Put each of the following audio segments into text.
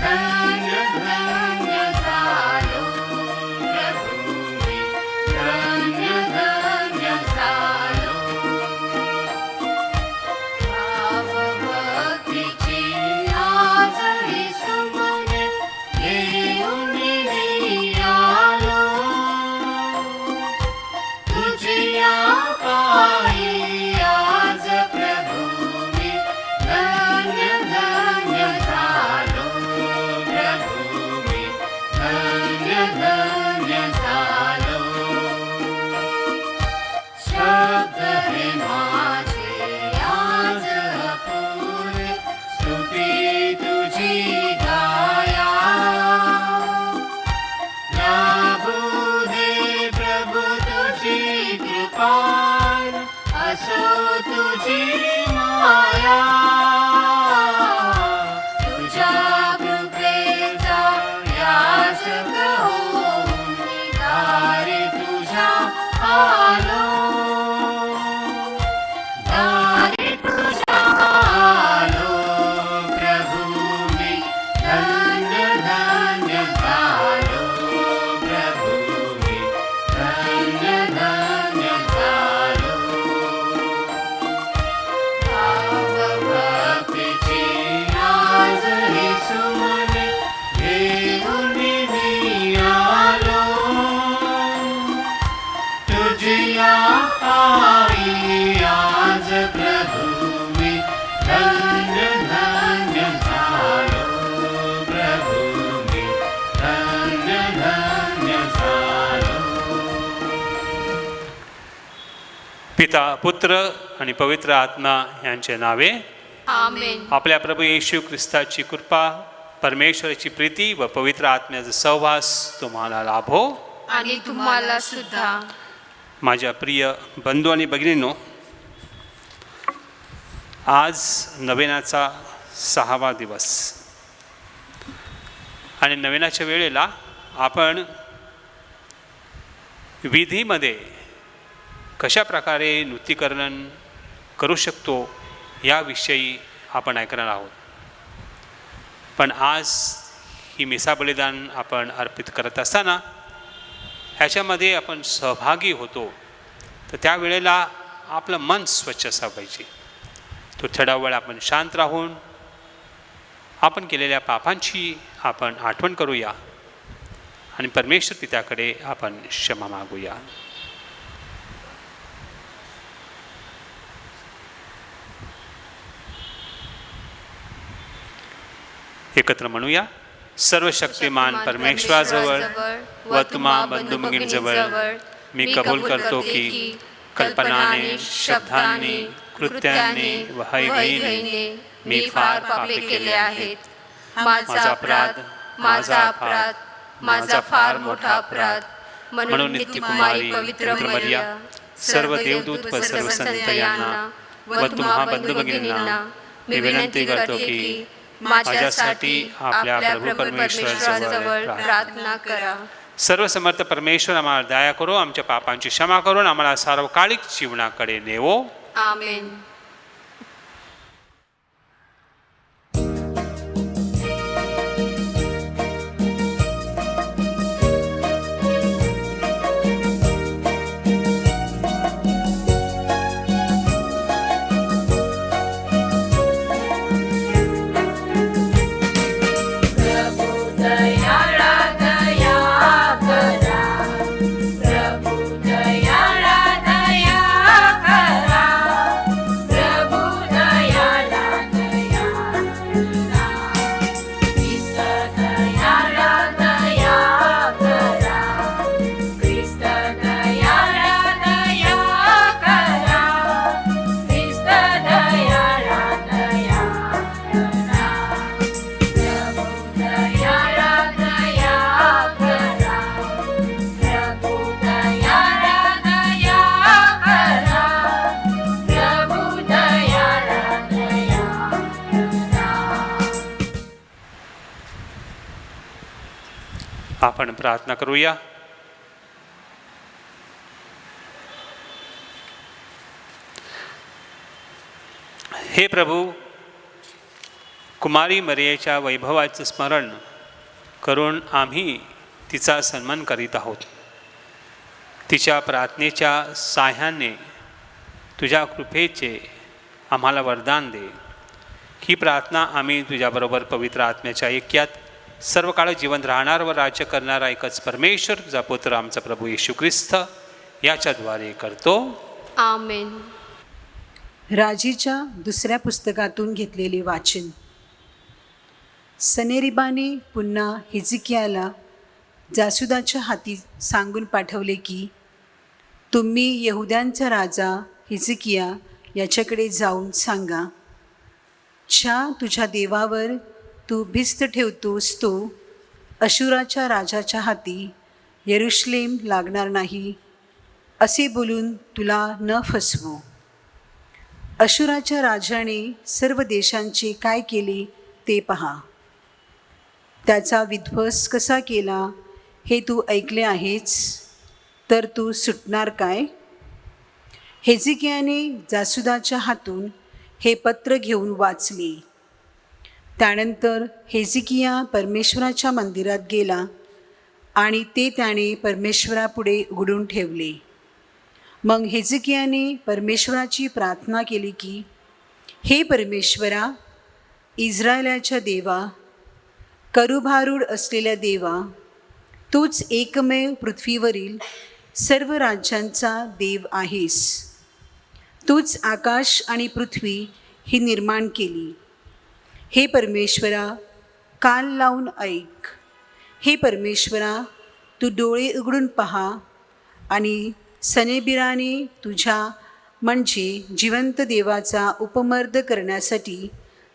धन्य धन्य झालो प्रभू मी, धन्य धन्य झालो. भावभक्तीची आज ही सुमने घेऊन मी आलो, तुझ्या पायी आज प्रभू मी, धन्य धन्य झालो प्रभू मी, धन्य धन्य झालो. शब्द हे माझे आज अपुरे, स्तुती तुझी गाया. लाभू दे प्रभू तुझी कृपा, असो तुझी माया. तुझ्या कृपेचा याचक होऊन दारी तुझ्या आलो, दारी तुझ्या आलो प्रभू मी, धन्य धन्य झालो प्रभू मी, धन्य धन्य झालो. भावभक्तीची आज ही सुमने घेऊन मी आलो, तुझ्या पायी आज प्रभू मी, धन्य धन्य झालो प्रभू मी, धन्य धन्य झालो. पिता, पुत्र आणि पवित्र आत्मा यांचे नावे. आमेन. आपल्या प्रभू येशू ख्रिस्ताची कृपा, परमेश्वराची प्रीती व पवित्र आत्म्याचा सहवास तुम्हाला लाभो. आणि तुम्हाला सुद्धा. माझ्या प्रिय बंधू आणि भगिनींनो, आज नवेनाचा 6वा दिवस आणि नवेनाच्या वेळेला आपण विधीमध्ये कशा प्रकारे नूतनीकरण करू शकतो याविषयी आपण ऐकणार आहोत. पण आज ही मिसा बलिदान आपण अर्पित करत असताना ह्याच्यामध्ये आपण सहभागी होतो, तर त्यावेळेला आपलं मन स्वच्छ असं पाहिजे. तो थोडा वेळ आपण शांत राहून आपण केलेल्या पापांची आपण आठवण करूया आणि परमेश्वर पित्याकडे आपण क्षमा मागूया. एकत्र म्हणूया. सर्वशक्तिमान परमेश्वराजवळ व तुम्हा बंधू भगिनींजवळ मी कबूल करतो की कल्पनाने, शब्दाने, कृत्याने व हयगईने मी फार पापे केले आहेत. माझा अपराध, माझा फार मोठा अपराध. म्हणून नित्यकुमारी पवित्र मरिया, सर्व देवदूत व सर्व संत यांना व तुम्हा बंधू भगिनींना मी विनंती करतो की माझ्यासाठी आपल्या प्रभू परमेश्वराजवळ प्रार्थना करा. सर्वसमर्थ परमेश्वर आम्हाला दया करो, आमच्या पापांची क्षमा करून आम्हाला सार्वकालिक जीवनाकडे नेवो. आमेन. आपण प्रार्थना करूया. हे प्रभू, कुमारी मरियेच्या वैभवाचं स्मरण करून आम्ही तिचा सन्मान करीत आहोत. तिच्या प्रार्थनेच्या साह्याने तुझ्या कृपेचे आम्हाला वरदान दे. ही प्रार्थना आम्ही तुझ्याबरोबर पवित्र आत्म्याच्या ऐक्यात सर्व काळ जीवन राहणार व राज्य करणारा एकच परमेश्वर तुझा पुत्र आमचा प्रभू येशू ख्रिस्त याच्याद्वारे करतो. आमेन. राजीच्या दुसऱ्या पुस्तकातून घेतलेले वाचन. सनेरिबाने पुन्हा हिजकियाला जासुदाच्या हाती सांगून पाठवले की तुम्ही यहुद्यांचा राजा हिजकिया याच्याकडे जाऊन सांगा, तुझ्या देवावर तू भिस्त ठेवतोस तो अशुराच्या राजाच्या हाती यरुशलेम लागणार नाही असे बोलून तुला न फसवू. अशुराच्या राजाने सर्व देशांचे काय केले ते पहा. त्याचा विध्वंस कसा केला हे तू ऐकले आहेच, तर तू सुटणार काय? हिजकियाने जासुदाच्या हातून हे पत्र घेऊन वाचले. त्यानंतर हिजकिया परमेश्वराच्या मंदिरात गेला आणि ते त्याने परमेश्वरापुढे उघडून ठेवले. मग हिजकियाने परमेश्वराची प्रार्थना केली की हे परमेश्वरा, इस्रायलाच्या देवा, करुभारूढ असलेल्या देवा, तूच एकमेव पृथ्वीवरील सर्व राज्यांचा देव आहेस. तूच आकाश आणि पृथ्वी ही निर्माण केली. हे परमेश्वरा, कान लावून ऐक. हे परमेश्वरा, तू डोळे उघडून पहा आणि सनेबिराने तुझ्या म्हणजे जिवंत देवाचा उपमर्द करण्यासाठी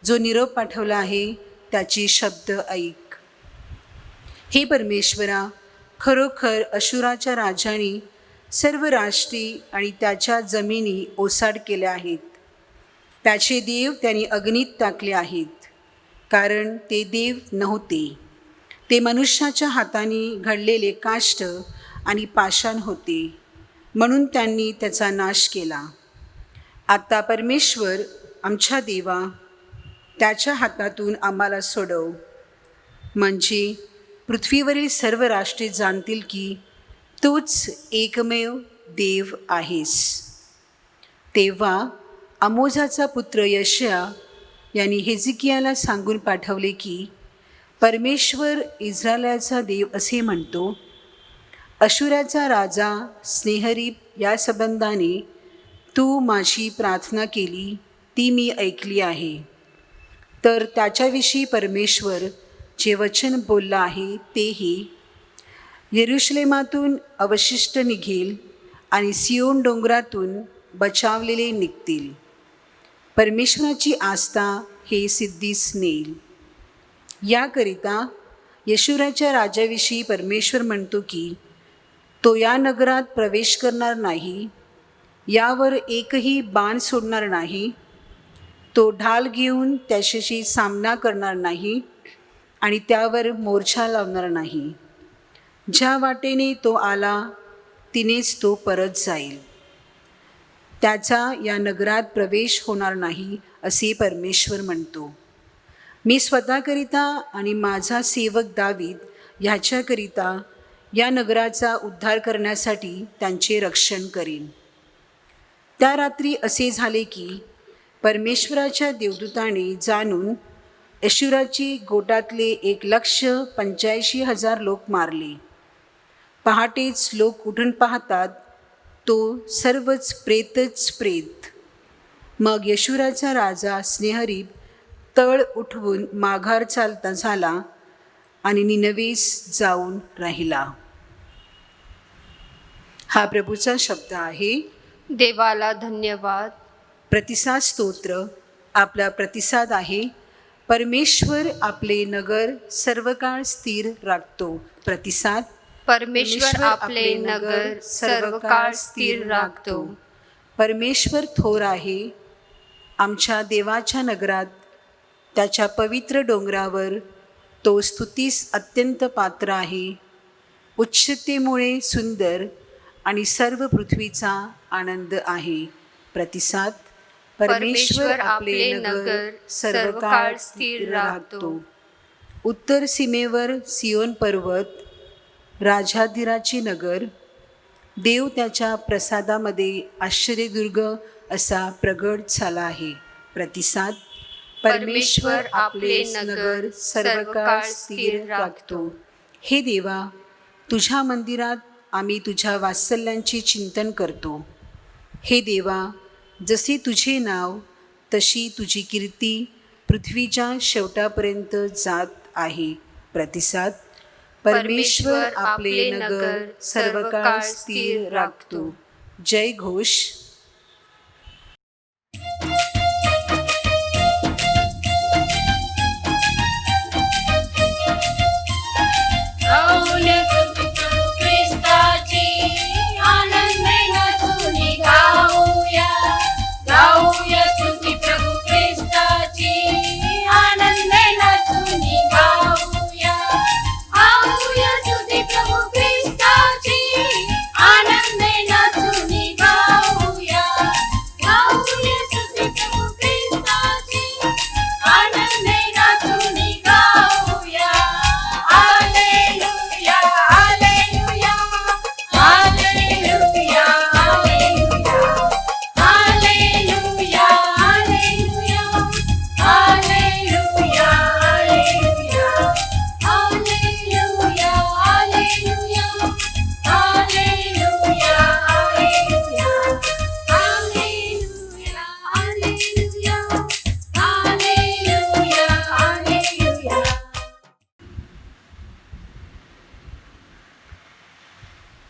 जो निरोप पाठवला आहे त्याचे शब्द ऐक. हे परमेश्वरा, खरोखर अशुराच्या राजाने सर्व राष्ट्रे आणि त्याच्या जमिनी ओसाड केल्या आहेत. त्याचे देव त्यांनी अग्नीत टाकले आहेत, कारण ते देव नव्हते. ते मनुष्याच्या हाताने घडलेले काष्ट आणि पाषाण होते, म्हणून त्यांनी त्याचा नाश केला. आता परमेश्वर आमच्या देवा, त्याच्या हातातून आम्हाला सोडव, म्हणजे पृथ्वीवरील सर्व राष्ट्रे जाणतील की तूच एकमेव देव आहेस. तेव्हा आमोझाचा पुत्र यशया यांनी हिजकियाला सांगून पाठवले की परमेश्वर इस्रायलाचा देव असे म्हणतो, अशुराचा राजा स्नेहरीब या संबंधाने तू माझी प्रार्थना केली ती मी ऐकली आहे. तर त्याच्याविषयी परमेश्वर जे वचन बोलला आहे तेही, यरुशलेमातून अवशिष्ट निघेल आणि सियोन डोंगरातून बचावलेले निघतील. परमेश्वराची आस्था हे सिद्धीस नेईल. याकरिता यशुराच्या राजाविषयी परमेश्वर म्हणतो की तो या नगरात प्रवेश करणार नाही, यावर एकही बाण सोडणार नाही, तो ढाल घेऊन त्याच्याशी सामना करणार नाही आणि त्यावर मोर्चा लावणार नाही. ज्या वाटेने तो आला तिनेच तो परत जाईल. त्याचा या नगरात प्रवेश होणार नाही असे परमेश्वर म्हणतो. मी स्वतःकरिता आणि माझा सेवक दावीद ह्याच्याकरिता या नगराचा उद्धार करण्यासाठी त्यांचे रक्षण करीन. त्या रात्री असे झाले की परमेश्वराच्या देवदूताने जाणून अशुराची गोटातले 1,85,000 लोक मारले. पहाटेच लोक उठून पाहतात तो सर्वच प्रेतच प्रेत. मग यशुराचा राजा स्नेहरीब तळ उठवून माघार चालता झाला आणि निनवेस जाऊन राहिला. हा प्रभूचा शब्द आहे. देवाला धन्यवाद. प्रतिसाद स्तोत्र. आपला प्रतिसाद आहे, परमेश्वर आपले नगर सर्व काळ स्थिर राखतो. प्रतिसाद. परमेश्वर आपले नगर सर्व काळ स्थिर राखतो. परमेश्वर थोर आहे. आमच्या देवाच्या नगरात त्याच्या पवित्र डोंगरावर तो स्तुतीस अत्यंत पात्र आहे. उच्चतेमुळे सुंदर आणि सर्व पृथ्वीचा आनंद आहे. प्रतिसाद. परमेश्वर आपले नगर सर्व काळ स्थिर राखतो. उत्तर सीमेवर सियोन पर्वत, राजाधिराची नगर, देव त्याच्या प्रसादामध्ये आश्चर्यदुर्ग असा प्रगट झाला आहे. प्रतिसाद: परमेश्वर आपले नगर सर्व काळ स्थिर राखतो. हे देवा, तुझ्या मंदिरात आम्ही तुझ्या वात्सल्यांचे चिंतन करतो. हे देवा, जसे तुझे नाव तशी तुझी कीर्ती पृथ्वीच्या शेवटापर्यंत जात आहे. प्रतिसाद: परमेश्वर आपले नगर सर्व काळ स्थिर राखतो. जय घोष.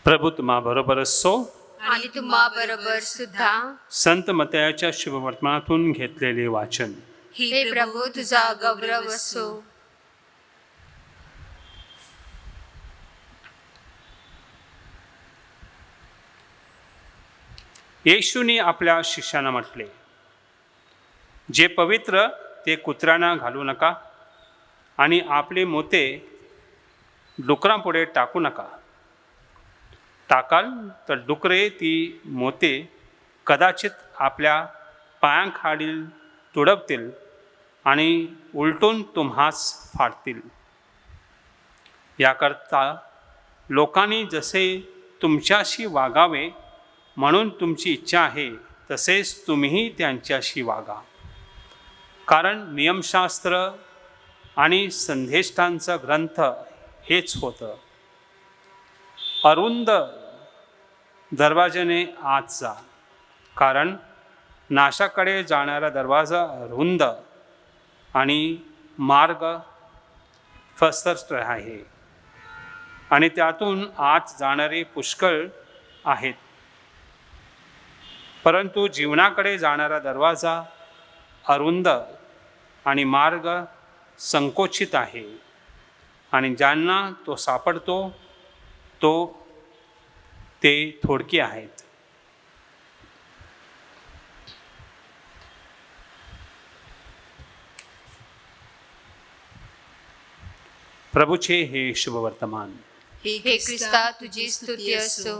प्रभू तुम्हा बरोबर असो. आणि तुम्हा बरोबर सुद्धा. संत मत्तयाच्या शुभवर्तमानातून घेतलेले वाचन. हे प्रभू तुझा गौरव असो. येशूने आपल्या शिष्यांना म्हटले, जे पवित्र ते कुत्र्यांना घालू नका आणि आपले मोते डुकरांपुढे टाकू नका. टाकाल तर डुकरे ती मोते कदाचित आपल्या पायांखालील तुडवतील आणि उलटून तुम्हास फाडतील. याकरता लोकांनी जसे तुमच्याशी वागावे म्हणून तुमची इच्छा आहे तसेच तुम्हीही त्यांच्याशी वागा. कारण नियमशास्त्र आणि संदेष्टांचा ग्रंथ हेच होतं. अरुंद दरवाजाने आत जा, कारण नाशाकडे जाणारा दरवाजा रुंद आणि मार्ग फसरत आहे आणि त्यातून आत जाणारे पुष्कळ आहेत. परंतु जीवनाकडे जाणारा दरवाजा अरुंद आणि मार्ग संकोचित आहे आणि ज्यांना तो सापडतो ते थोडके आहेत. प्रभूचे हे शुभवर्तमान. हे ख्रिस्ता तुझी स्तुती असो.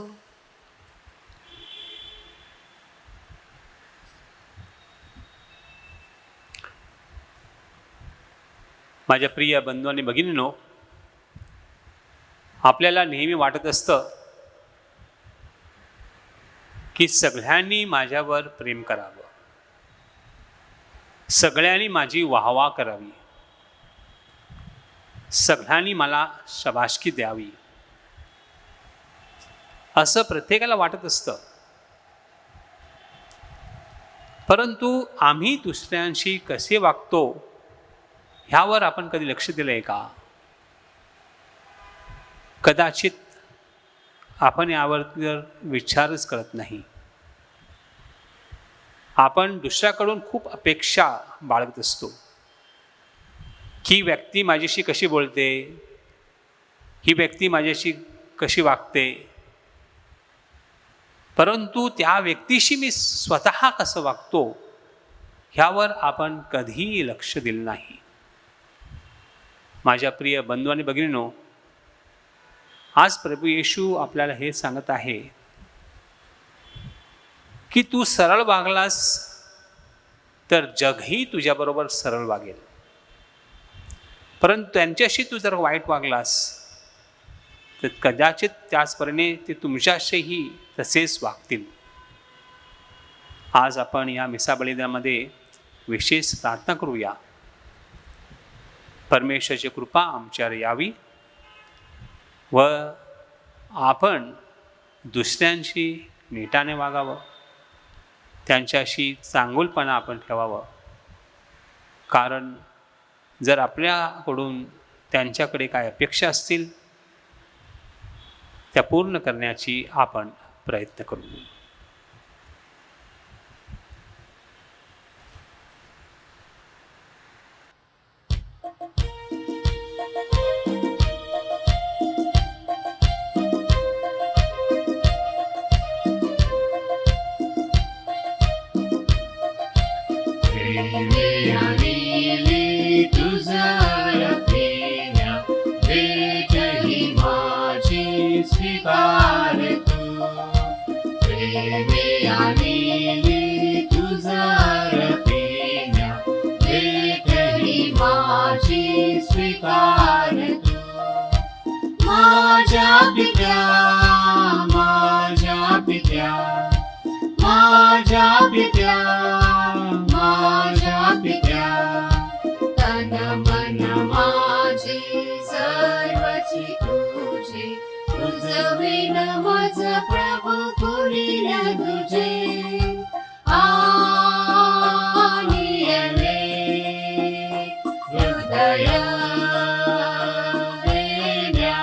माझ्या प्रिय बंधू आणि भगिनींनो, आपल्याला नेहमी वाटत असतं की सगळ्यांनी माझ्यावर प्रेम करावं, सगळ्यांनी माझी वाहवा करावी, सगळ्यांनी मला शाबासकी द्यावी, असं प्रत्येकाला वाटत असतं. परंतु आम्ही दुसऱ्यांशी कसे वागतो ह्यावर आपण कधी लक्ष दिलं आहे का? कदाचित आपण यावर विचारच करत नाही. आपण दुसऱ्याकडून खूप अपेक्षा बाळगत असतो ही व्यक्ती माझ्याशी कशी बोलते, ही व्यक्ती माझ्याशी कशी वागते, परंतु त्या व्यक्तीशी मी स्वतः कसं वागतो ह्यावर आपण कधीही लक्ष दिलं नाही. माझ्या प्रिय बंधू आणि भगिनींनो, आज प्रभू येशू आपल्याला हे सांगत आहे की तू सरळ वागलास तर जगही तुझ्याबरोबर सरळ वागेल. परंतु त्यांच्याशी तू जर वाईट वागलास तर कदाचित त्याचप्रमाणे ते तुमच्याशीही तसेच वागतील. आज आपण या मिसा बलिदानामध्ये विशेष प्रार्थना करूया. परमेश्वराची कृपा आमच्यावर यावी व आपण दुसऱ्यांशी नीटाने वागावं, त्यांच्याशी चांगुलपणा आपण ठेवावं. कारण जर आपल्याकडून त्यांच्याकडे काय अपेक्षा असतील त्या पूर्ण करण्याची आपण प्रयत्न करू. माझ्या पित्या माझ्या पित्या माझ्या पित्या माझ्या पित्या तन मन माझे सर्वची तुझे तुझविन मज प्रभू कुणी न तुझे आनियले हृदय पित्या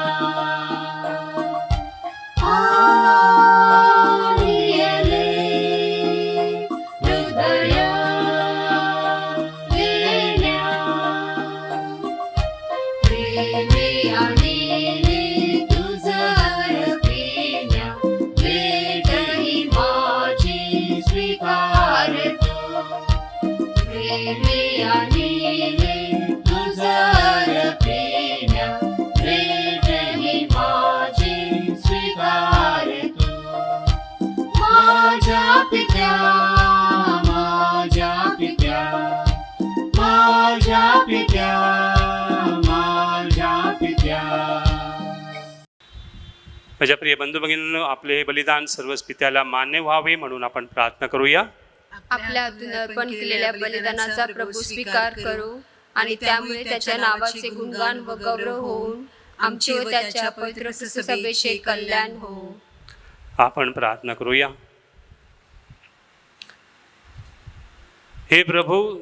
माझ्या पित्या माझ्या पित्या माझ्या पित्या. माझ्या प्रिय बंधू भगिनींनो, आपले हे बलिदान सर्वच पित्याला मान्य व्हावे म्हणून आपण प्रार्थना करूया. आपल्या हातून अर्पण केलेल्या बलिदानाचा प्रभू स्वीकार करू आणि त्यामुळे त्याच्या नावाचे गुणगान व गौरव होऊन आमचे व त्याच्या पवित्र सभेचे कल्याण हो. आपण प्रार्थना करूया. हे प्रभू,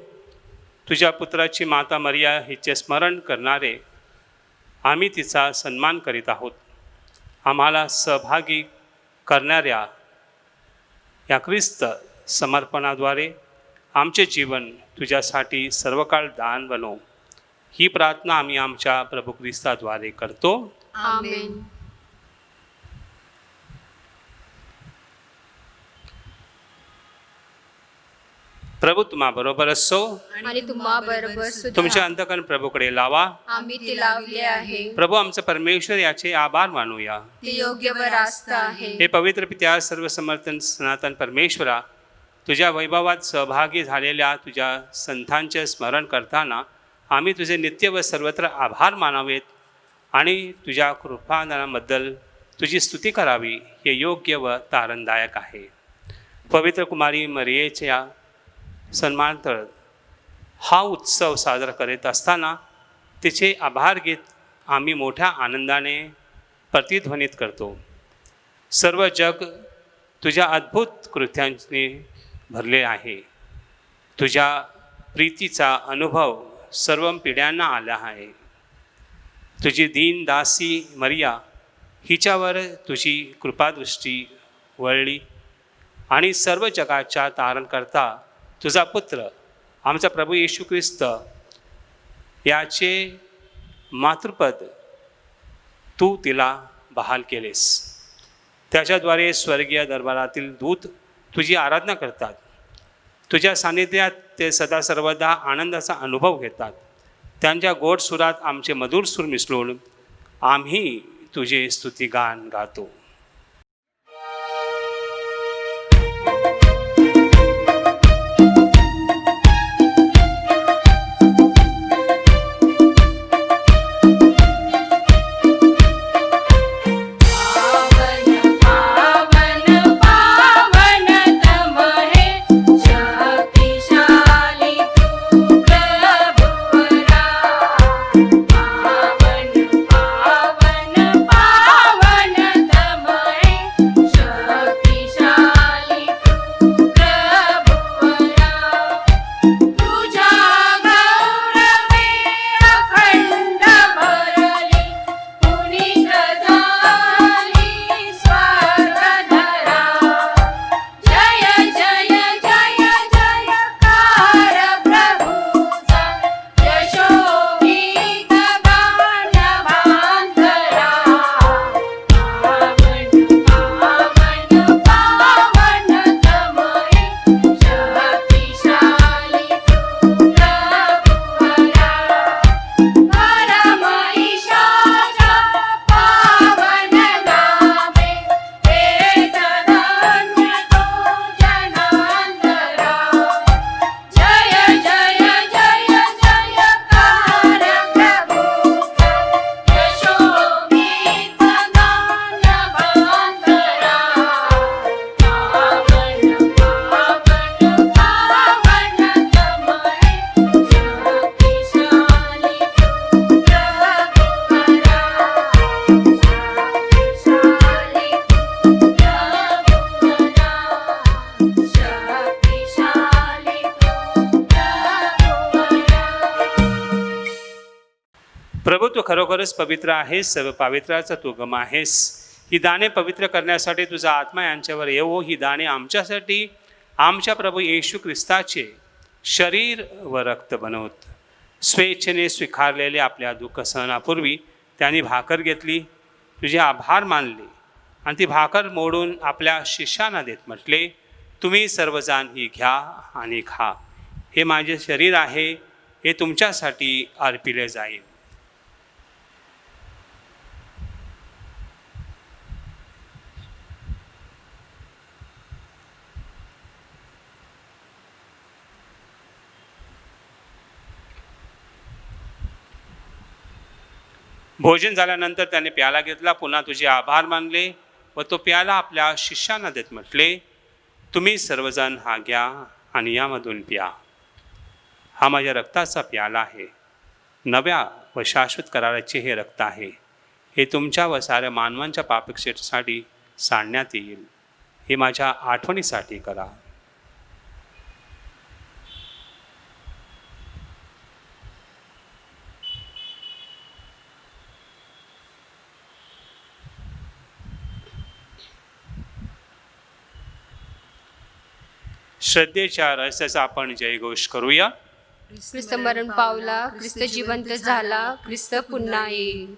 तुझ्या पुत्राची माता मरिया हिचे स्मरण करणारे आम्ही तिचा सन्मान करीत आहोत. आम्हाला सहभागी करणाऱ्या या ख्रिस्त समर्पणाद्वारे आमचे जीवन तुझ्यासाठी सर्व काळ दान बनव. ही प्रार्थना आम्ही आमच्या प्रभू ख्रिस्ताद्वारे करतो. आमेन. प्रभू तुम्हा बरोबर असो आणि तुम्हा बरोबर सुद्धा. तुमचे अंतकरण प्रभूकडे लावा. आम्ही ते लावले आहे. प्रभू आमचा परमेश्वर याचे आभार मानूया. ते योग्य व रास्त आहे. हे पवित्र पित्या, सर्व समर्थन सनातन परमेश्वरा, तुझ्या वैभवात सहभागी झालेल्या तुझ्या संतांचे स्मरण करताना आम्ही तुझे नित्य व सर्वत्र आभार मानावेत आणि तुझ्या कृपादानाबद्दल तुझी स्तुती करावी. हे योग्य व तारणदायक आहे. पवित्र कुमारी मरियेच्या सन्मानार्थ हा उत्सव साजरा करीत असताना तिचे आभार गीत आम्ही मोठ्या आनंदाने प्रतिध्वनित करतो. सर्व जग तुझ्या अद्भुत कृत्यांनी भरले आहे. तुझ्या प्रीतीचा अनुभव सर्व पिढ्यांना आला आहे. तुझी दीन दासी मरिया हिच्यावर तुझी कृपादृष्टी वळली आणि सर्व जगाच्या तारणकर्ता तुझा पुत्र आमचा प्रभू येशू ख्रिस्त याचे मातृपद तू तिला बहाल केलेस. त्याच्याद्वारे स्वर्गीय दरबारातील दूत तुझी आराधना करतात. तुझ्या सान्निध्यात ते सदा सर्वदा आनंदाचा अनुभव घेतात. त्यांच्या गोड सुरात आमचे मधुर सूर मिसळून आम्ही तुझे स्तुतिगान गातो. प्रभू, तू खरोखरच पवित्र आहेस, सर्व पवित्राचा तू गम आहेस. ही दाणे पवित्र करण्यासाठी तुझा आत्मा यांच्यावर येवो. ही दाणे आमच्यासाठी आमच्या प्रभू येशू ख्रिस्ताचे शरीर व रक्त बनवत स्वेच्छेने स्वीकारलेले आपल्या दुःख सहनापूर्वी त्यांनी भाकर घेतली, तुझे आभार मानले आणि ती भाकर मोडून आपल्या शिष्यांना देत म्हटले, तुम्ही सर्वजण ही घ्या आणि खा. हे माझे शरीर आहे, हे तुमच्यासाठी अर्पिले जाईल. भोजन झाल्यानंतर त्याने प्याला घेतला, पुन्हा तुझे आभार मानले व तो प्याला आपल्या शिष्यांना देत म्हटले, तुम्ही सर्वजण हा घ्या आणि यामधून प्या. हा माझ्या रक्ताचा प्याला आहे, नव्या व शाश्वत कराराचे हे रक्त आहे. हे तुमच्या व साऱ्या मानवांच्या पापक्षेत्रासाठी सांडण्यात येईल. हे माझ्या आठवणीसाठी करा. श्रद्धेच्या रहस्याचा आपण जयघोष करूया. ख्रिस्त मरण पावला, ख्रिस्त जिवंत झाला, ख्रिस्त पुन्हा येईल.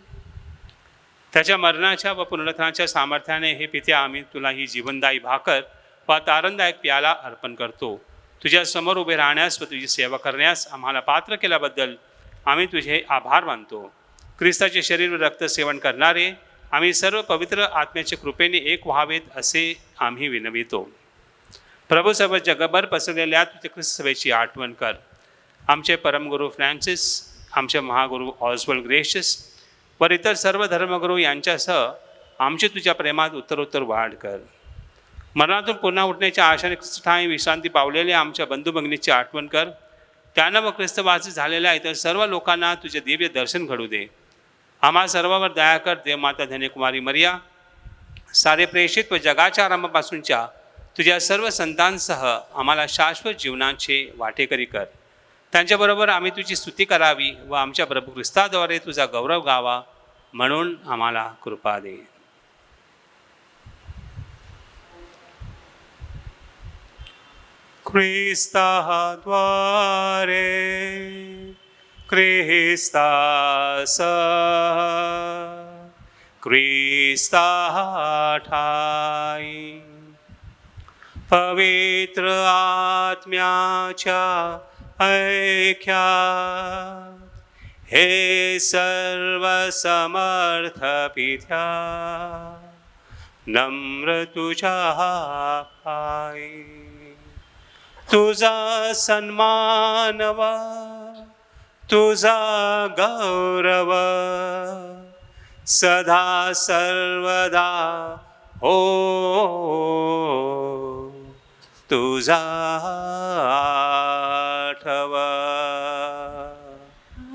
त्याच्या मरणाच्या व पुनरुत्थानाच्या सामर्थ्याने हे पिते आम्ही तुला ही जीवनदायी भाकर व तारणदायक प्याला अर्पण करतो. तुझ्या समोर उभे राहण्यास व तुझी सेवा करण्यास आम्हाला पात्र केल्याबद्दल आम्ही तुझे आभार मानतो. ख्रिस्ताचे शरीर व रक्त सेवन करणारे आम्ही सर्व पवित्र आत्म्याच्या कृपेने एक व्हावेत असे आम्ही विनवितो. प्रभू, सर्व जगभर पसरलेल्या तुझ्या ख्रिस्त सभेची आठवण कर. आमचे परमगुरू फ्रान्सिस, आमचे महागुरू ऑस्वल्ड ग्रेशियस व इतर सर्व धर्मगुरू यांच्यासह आमची तुझ्या प्रेमात उत्तरोत्तर वाढ कर. मरणातून पुन्हा उठण्याच्या आशाने ख्रिस्ताई विश्रांती पावलेल्या आमच्या बंधू भगिनीची आठवण कर. त्यांना व ख्रिस्तवासी झालेल्या इतर सर्व लोकांना तुझे दिव्य दर्शन घडू दे. आम्हा सर्वांवर दया कर. देवमाता धन्यकुमारी मरिया, सारे प्रेषित व जगाच्या आरंभापासूनच्या तुझ्या सर्व संतांसह आम्हाला शाश्वत जीवनाचे वाटेकरी कर. त्यांच्याबरोबर आम्ही तुझी स्तुती करावी व आमच्या प्रभू ख्रिस्ताद्वारे तुझा गौरव गावा म्हणून आम्हाला कृपा दे. ख्रिस्ताद्वारे ख्रिस्तासह ख्रिस्ताठाई पवित्र आत्म्याच्या ऐक्यात हे सर्व समर्थ पित्या नम्र तुझ्या पायी तुझा सन्मान व तुझा गौरव सदा सर्वदा हो तुझा आठव.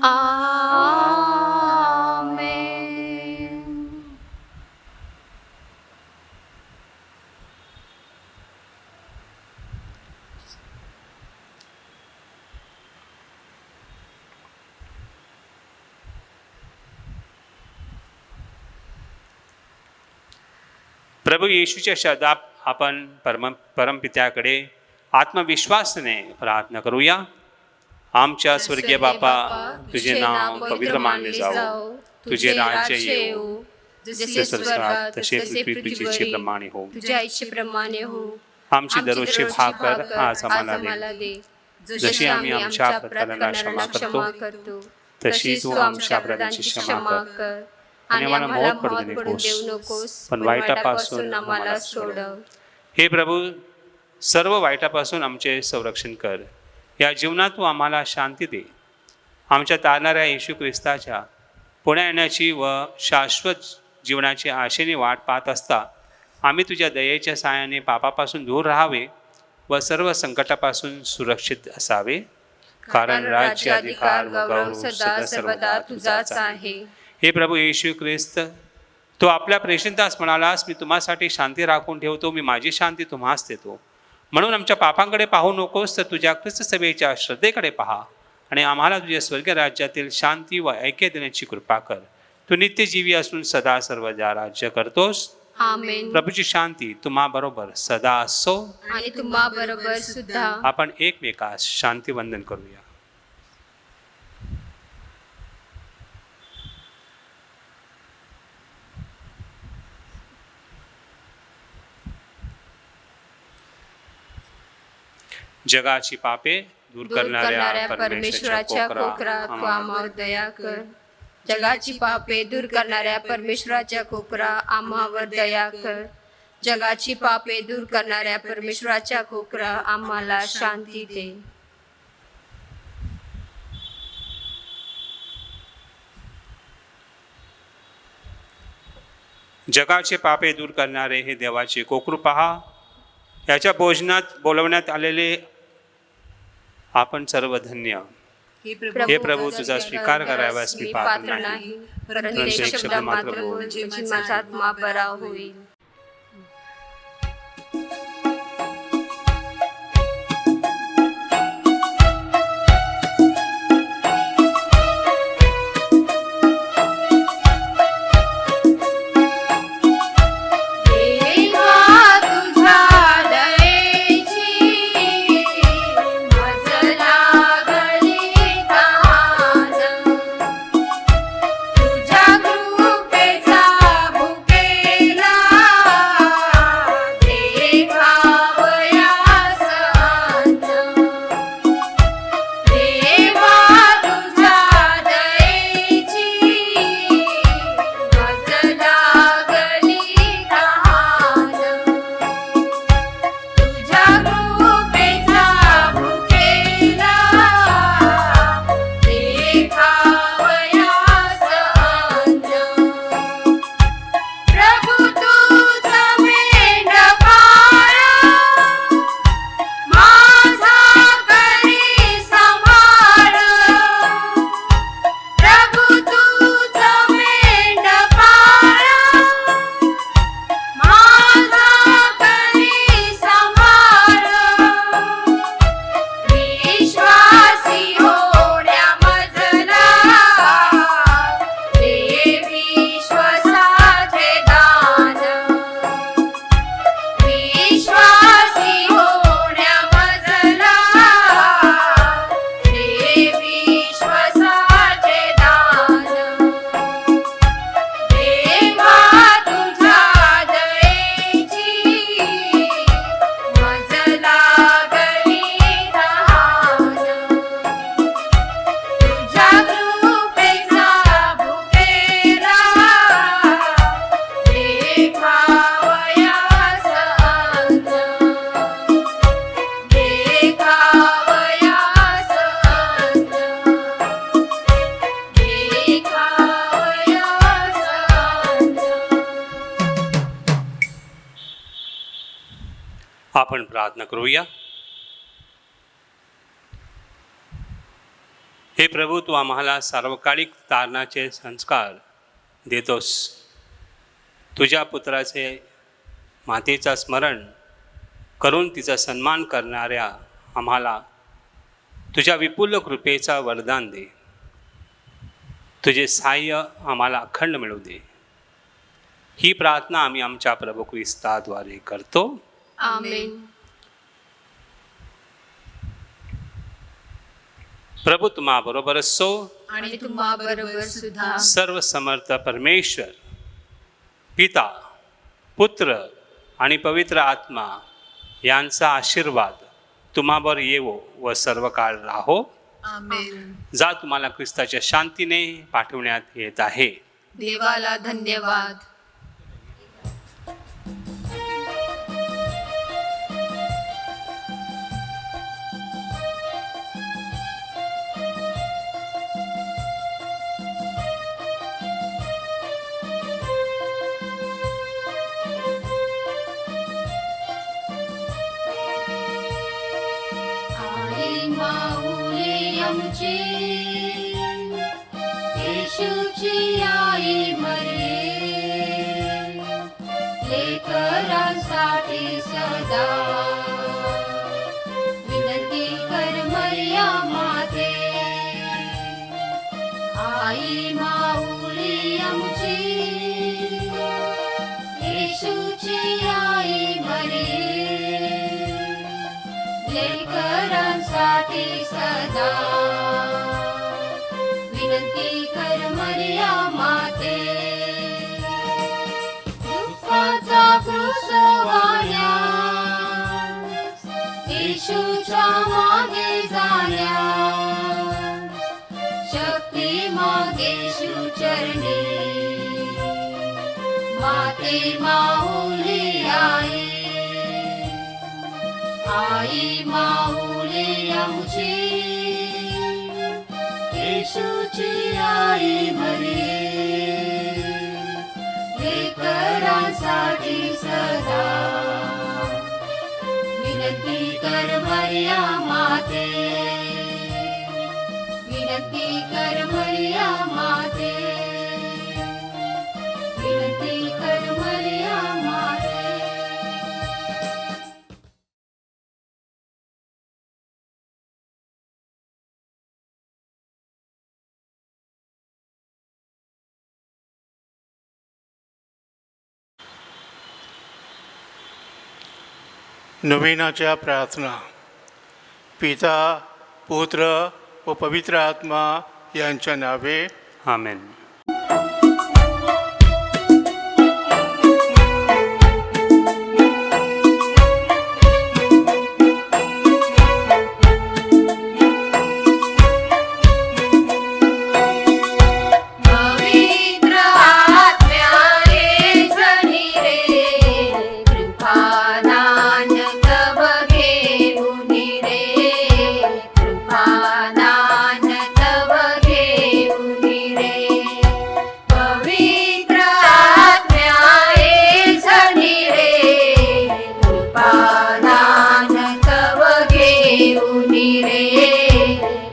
आमेन. प्रभू येशूच्या शब्दात आपण परमपित्याकडे आत्मविश्वासाने प्रार्थना करूया. आमच्या स्वर्गीय बापा, तुझे नाव पवित्र मानले जाओ, तुझे राज्य येऊ, जसे स्वर्गात तसे पृथ्वीचे प्रमाणे हो. तुझ्या इच्छेप्रमाणे हो. आमची दररोजची भाकर आज आम्हाला दे, जशी आम्ही आमच्या अपराधांना क्षमा करतो तशी तू आमच्या अपराधांची क्षमा कर. आणि आम्हाला मोहात पडू देऊ नकोस, पण वाईटापासून आम्हाला सोडव. हे प्रभू, सर्व वाईटापासून आमचे संरक्षण कर. या जीवनात तू आम्हाला शांती दे. आमच्या तारणाऱ्या येशू ख्रिस्ताच्या पुन्हा येण्याची व शाश्वत जीवनाची आशेने वाट पाहत असता आम्ही तुझ्या दयेच्या साहाय्याने पापापासून दूर राहावे व सर्व संकटापासून सुरक्षित असावे. कारण राज्य, अधिकार व गौरव सदा सर्वदा तुझाच आहे. हे प्रभू येशू ख्रिस्त, तो आपल्या प्रेषितास म्हणालास, मी तुम्हासाठी शांती राखून ठेवतो, मी माझी शांती तुम्हास देतो. म्हणून आमच्या पापांकडे पाहू नकोस, तर तुझ्या ख्रिस्त सभेच्या श्रद्धेकडे पहा आणि आम्हाला तुझ्या स्वर्गीय राज्यातील शांती व ऐक्य देण्याची कृपा कर. तू नित्यजीवी असून सदा सर्वदा राज्य करतोस. आमेन. प्रभूची शांती तुम्हा बरोबर सदा असो. आणि तुम्हा बरोबर सुद्धा. आपण एकमेकास शांती वंदन करूया. जगाची पापे दूर करणाऱ्या परमेश्वराच्या कोकरा तू आम्हावर दया कर. जगाची पापे दूर करणाऱ्या परमेश्वराच्या कोकरा आम्हावर दया कर. जगाची पापे दूर करणाऱ्या परमेश्वराच्या कोकरा आम्हाला शांती दे. जगाचे पापे दूर करणारे हे देवाचे कोकरू पहा. याच्या भोजनात बोलवण्यात आलेले आपण सर्व धन्य. हे प्रभू तुझा स्वीकार कराव्यास मी पात्र नाही, परंतु एक शब्द मात्र बोल म्हणजे माझा आत्मा बरा होईल. आपण प्रार्थना करूया. हे प्रभू, तू आम्हाला सार्वकालिक तारणाचे संस्कार देतोस. तुझ्या पुत्राचे मातेचा स्मरण करून तिचा सन्मान करणाऱ्या आम्हाला तुझ्या विपुल कृपेचा वरदान दे. तुझे सहाय्य आम्हाला अखंड मिळू दे. ही प्रार्थना आम्ही आमच्या प्रभू ख्रिस्ताद्वारे करतो. आमेन. प्रभू तुम्हा बरोबर असो. आणि तुम्हा बरोबर सुद्धा. सर्व समर्थ परमेश्वर पिता, पुत्र आणि पवित्र आत्मा यांचा आशीर्वाद तुम्हावर येवो व सर्व काळ राहो. आमेन. जा तुम्हाला ख्रिस्ताच्या शांतीने पाठवण्यात येत आहे. देवाला धन्यवाद. येशूची आई मरिये, लेकरांसाठी सदा विनंती कर मरिया माते. आई माऊली आमची येशूची आई मरी लेकरांसाठी सदा विनंती कर मरिया माते दुःखाचा क्रूस वाऱ्यास येशूच्या मागे जाण्यास शक्ती मागे येशू चरणी माते माऊली आई आई माऊली आमची येशूची आई मरी लेकरांसाठी सदा विनंती कर मरिया माते विनंती कर मरिया माते विनंती कर मरिया माते. नवीनाच्या प्रार्थना. पिता, पुत्र व पवित्र आत्मा यांच्या नावे. आमेन. पवित्र आत्म्याने जनी रे कृपादान तव घेऊनी रे कृपादान तव घेऊनी रे पवित्र आत्म्याने जनी रे कृपादान तव घेऊनी रे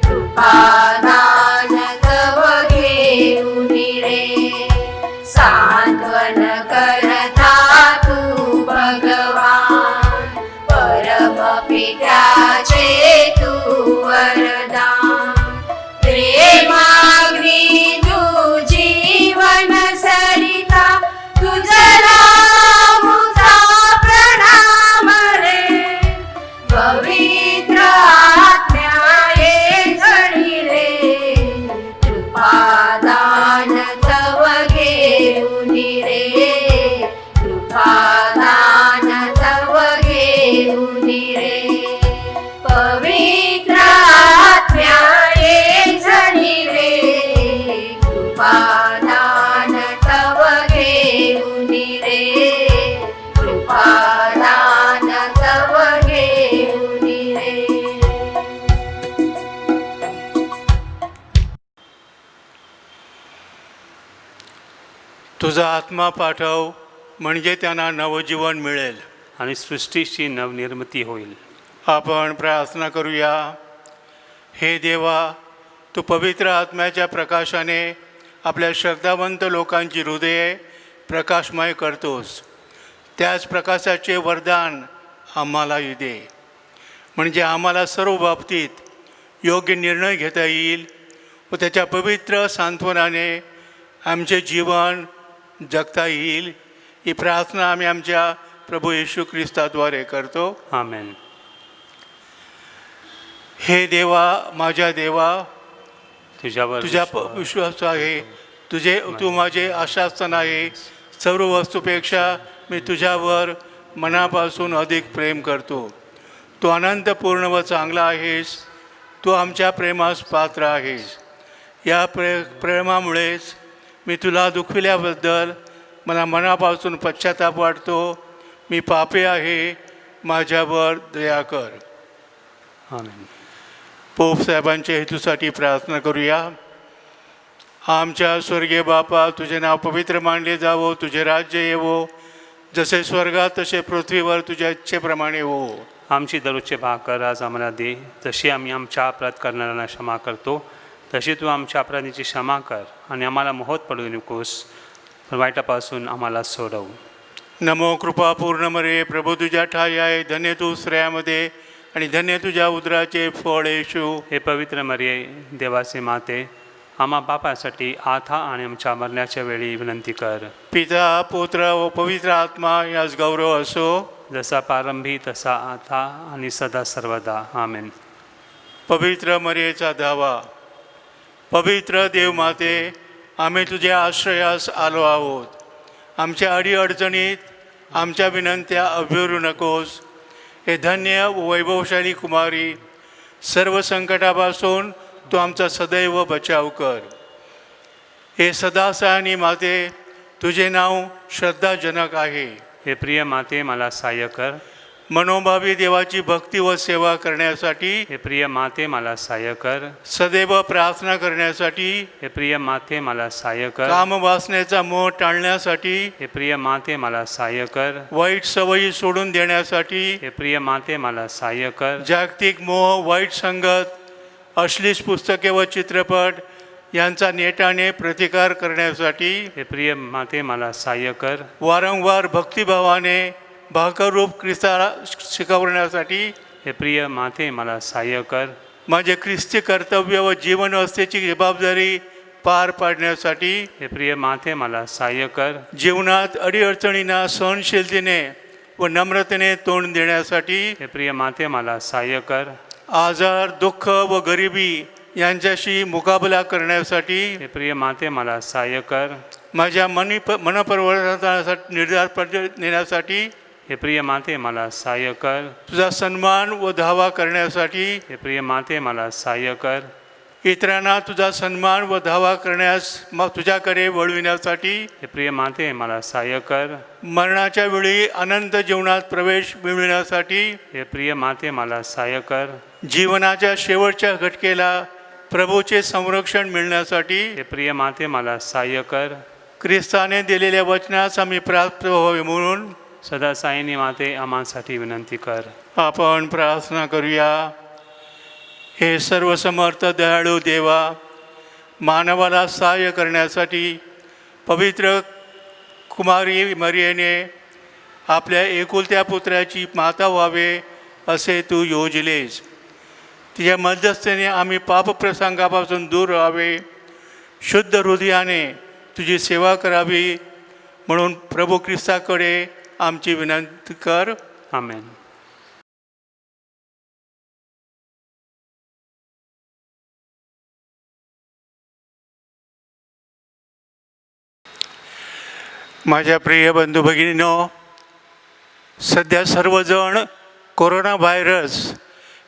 कृपादान तव घेऊनी रे सांत्वन करता तू भगवान परम पित्याचे तू वरदान प्रेमाग्नी तू जीवन सरिता तुझला मुझा प्रणाम रे पवित्र आत्म्याये जणी रे कृपादान तव घेऊनी रे कृपादान तव घेऊनी रे पवित्र आत्म्याये जणी रे कृपादान तव घेऊनी रे कृपादान तव घेऊनी रे. तुझा आत्मा पाठव म्हणजे त्यांना नवजीवन मिळेल. आणि सृष्टीची नवनिर्मिती होईल. आपण प्रार्थना करूया. हे देवा, तू पवित्र आत्म्याच्या प्रकाशाने आपल्या श्रद्धावंत लोकांची हृदये प्रकाशमय करतोस. त्याच प्रकाशाचे वरदान आम्हालाही दे, म्हणजे आम्हाला सर्व बाबतीत योग्य निर्णय घेता येईल व त्याच्या पवित्र सांत्वनाने आमचे जीवन जगता येईल. ही प्रार्थना आम्ही आमच्या प्रभू येशू ख्रिस्ताद्वारे करतो. आमेन. हे देवा, माझ्या देवा, तुझ्यावर तुझ्या विश्वास आहे. तू माझे आशास्थान आहे. सर्व वस्तूपेक्षा मी तुझ्यावर मनापासून अधिक प्रेम करतो. तू अनंतपूर्ण व चांगला आहेस. तू आमच्या प्रेमास पात्र आहेस. या प्रेमामुळेच मी तुला दुखविल्याबद्दल मला मनापासून पश्चाताप वाटतो. मी पापी आहे, माझ्यावर दया कर. आमेन. पोप साहेबांच्या हेतूसाठी प्रार्थना करूया. आमच्या स्वर्गीय बापा, तुझे नाव पवित्र मानले जावो. तुझे राज्य येवो. जसे स्वर्गात तसे पृथ्वीवर तुझ्या इच्छेप्रमाणे हो. आमची दररोजची भाकर आज आम्हाला दे. जशी आम्ही आमच्या अपराध करणाऱ्यांना क्षमा करतो, तशी तू आमच्या अपराधीची क्षमा कर. आणि आम्हाला मोहात पडू नकोस, पण वाईटापासून आम्हाला सोडव. नमो कृपा पूर्ण मरे, प्रभू तुझ्या ठाई आहे. धन्य तू स्त्रियामध्ये आणि धन्य तुझ्या उदराचे फळ येशू. हे पवित्र मरिये, देवाचे माते, आम्हा पापासाठी आता आणि आमच्या मरण्याच्या वेळी विनंती कर. पिता पुत्र व पवित्र आत्मा यास गौरव असो. जसा प्रारंभी तसा आता आणि सदा सर्वदा. आमेन. पवित्र मरियेचा धावा. पवित्र देवमाते, आम्ही तुझ्या आश्रयास आलो आहोत. आमच्या अडीअडचणीत आमच्या विनंत्या अभ्युरू नकोस. हे धन्य व वैभवशाली कुमारी, सर्व संकटापासून तू आमचा सदैव बचाव कर. हे सदासायनी माते, तुझे नाव श्रद्धाजनक आहे. हे प्रिय माते, मला सहाय्य कर. मनोभावी देवाची भक्ती व सेवा करण्यासाठी, हे प्रिय माते, मला सहाय्य कर. सदैव प्रार्थना करण्यासाठी, हे प्रिय माते, मला सहाय्य कर. कामवासनेचा मोह टाळण्यासाठी, हे प्रिय माते, मला सहाय्य कर. वाईट सवयी सोडून देण्यासाठी, हे प्रिय माते, मला सहाय्य कर. जागतिक मोह, वाईट संगत, अश्लील पुस्तके व चित्रपट यांचा नेटाने प्रतिकार करण्यासाठी, हे प्रिय माते, मला सहाय्य कर. वारंवार भक्तिभावाने भाकरूप ख्रिस्ताला शिकवण्यासाठी, हे प्रिय माते, मला सहाय्य कर. माझे ख्रिस्ती कर्तव्य व जीवन व्यवस्थेची जबाबदारी पार पाडण्यासाठी, हे प्रिय माते, मला सहाय्य कर. जीवनात अडीअडचणींना सहनशीलतेने व नम्रतेने तोंड देण्यासाठी, हे प्रिय माते, मला सहाय्य कर. आजार, दुःख व गरिबी यांच्याशी मुकाबला करण्यासाठी, हे प्रिय माते, मला सहाय्य कर. माझ्या मनपरिवर्तनासाठी निर्धार नेण्यासाठी, हे प्रिय माते, मला सहाय्य कर. तुझा सन्मान व धावा करण्यासाठी, हे प्रिय माते, मला सहाय्य कर. इतरांना तुझा सन्मान व धावा करण्यास तुझ्याकडे वळविण्यासाठी, हे प्रिय माते, मला सहाय्य कर. मरणाच्या वेळी अनंत जीवनात प्रवेश मिळविण्यासाठी, हे प्रिय माते, मला सहाय्य कर. जीवनाच्या शेवटच्या घटकेला प्रभूचे संरक्षण मिळण्यासाठी, हे प्रिय माते, मला सहाय्य कर. ख्रिस्ताने दिलेल्या वचनास आम्ही प्राप्त व्हावे म्हणून सदा साईनी माते, आम्हासाठी विनंती कर. आपण प्रार्थना करूया. हे सर्वसमर्थ दयाळू देवा, मानवाला सहाय्य करण्यासाठी पवित्र कुमारी मरियेने आपल्या एकुलत्या पुत्राची माता व्हावे असे तू योजलेस. तिच्या मध्यस्थेने आम्ही पापप्रसंगापासून दूर राहावे, शुद्ध हृदयाने तुझी सेवा करावी म्हणून प्रभू ख्रिस्ताकडे आमची विनंती कर. आमेन. माझ्या प्रिय बंधू भगिनींनो, सध्या सर्वजण कोरोना व्हायरस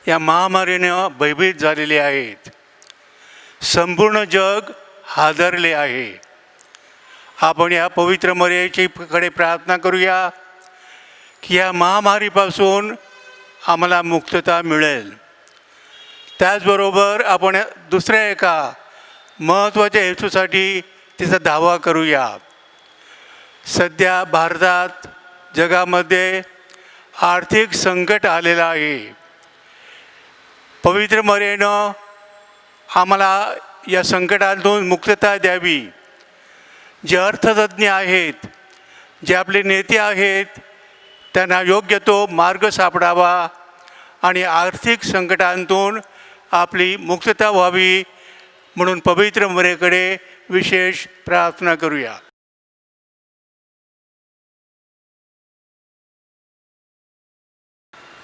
या महामारीनं भयभीत झालेले आहेत. संपूर्ण जग हादरले आहे. आपण या पवित्र मरियेची कडे प्रार्थना करूया की या महामारीपासून आम्हाला मुक्तता मिळेल. त्याचबरोबर आपण दुसऱ्या एका महत्त्वाच्या हेतूसाठी तिचा दावा करूया. सध्या भारतात, जगामध्ये आर्थिक संकट आलेलं आहे. पवित्र मरियेनं आम्हाला या संकटातून मुक्तता द्यावी. जे अर्थतज्ञ आहेत, जे आपले नेते आहेत, त्यांना योग्य तो मार्ग सापडावा आणि आर्थिक संकटांतून आपली मुक्तता व्हावी म्हणून पवित्र मरियेकडे विशेष प्रार्थना करूया.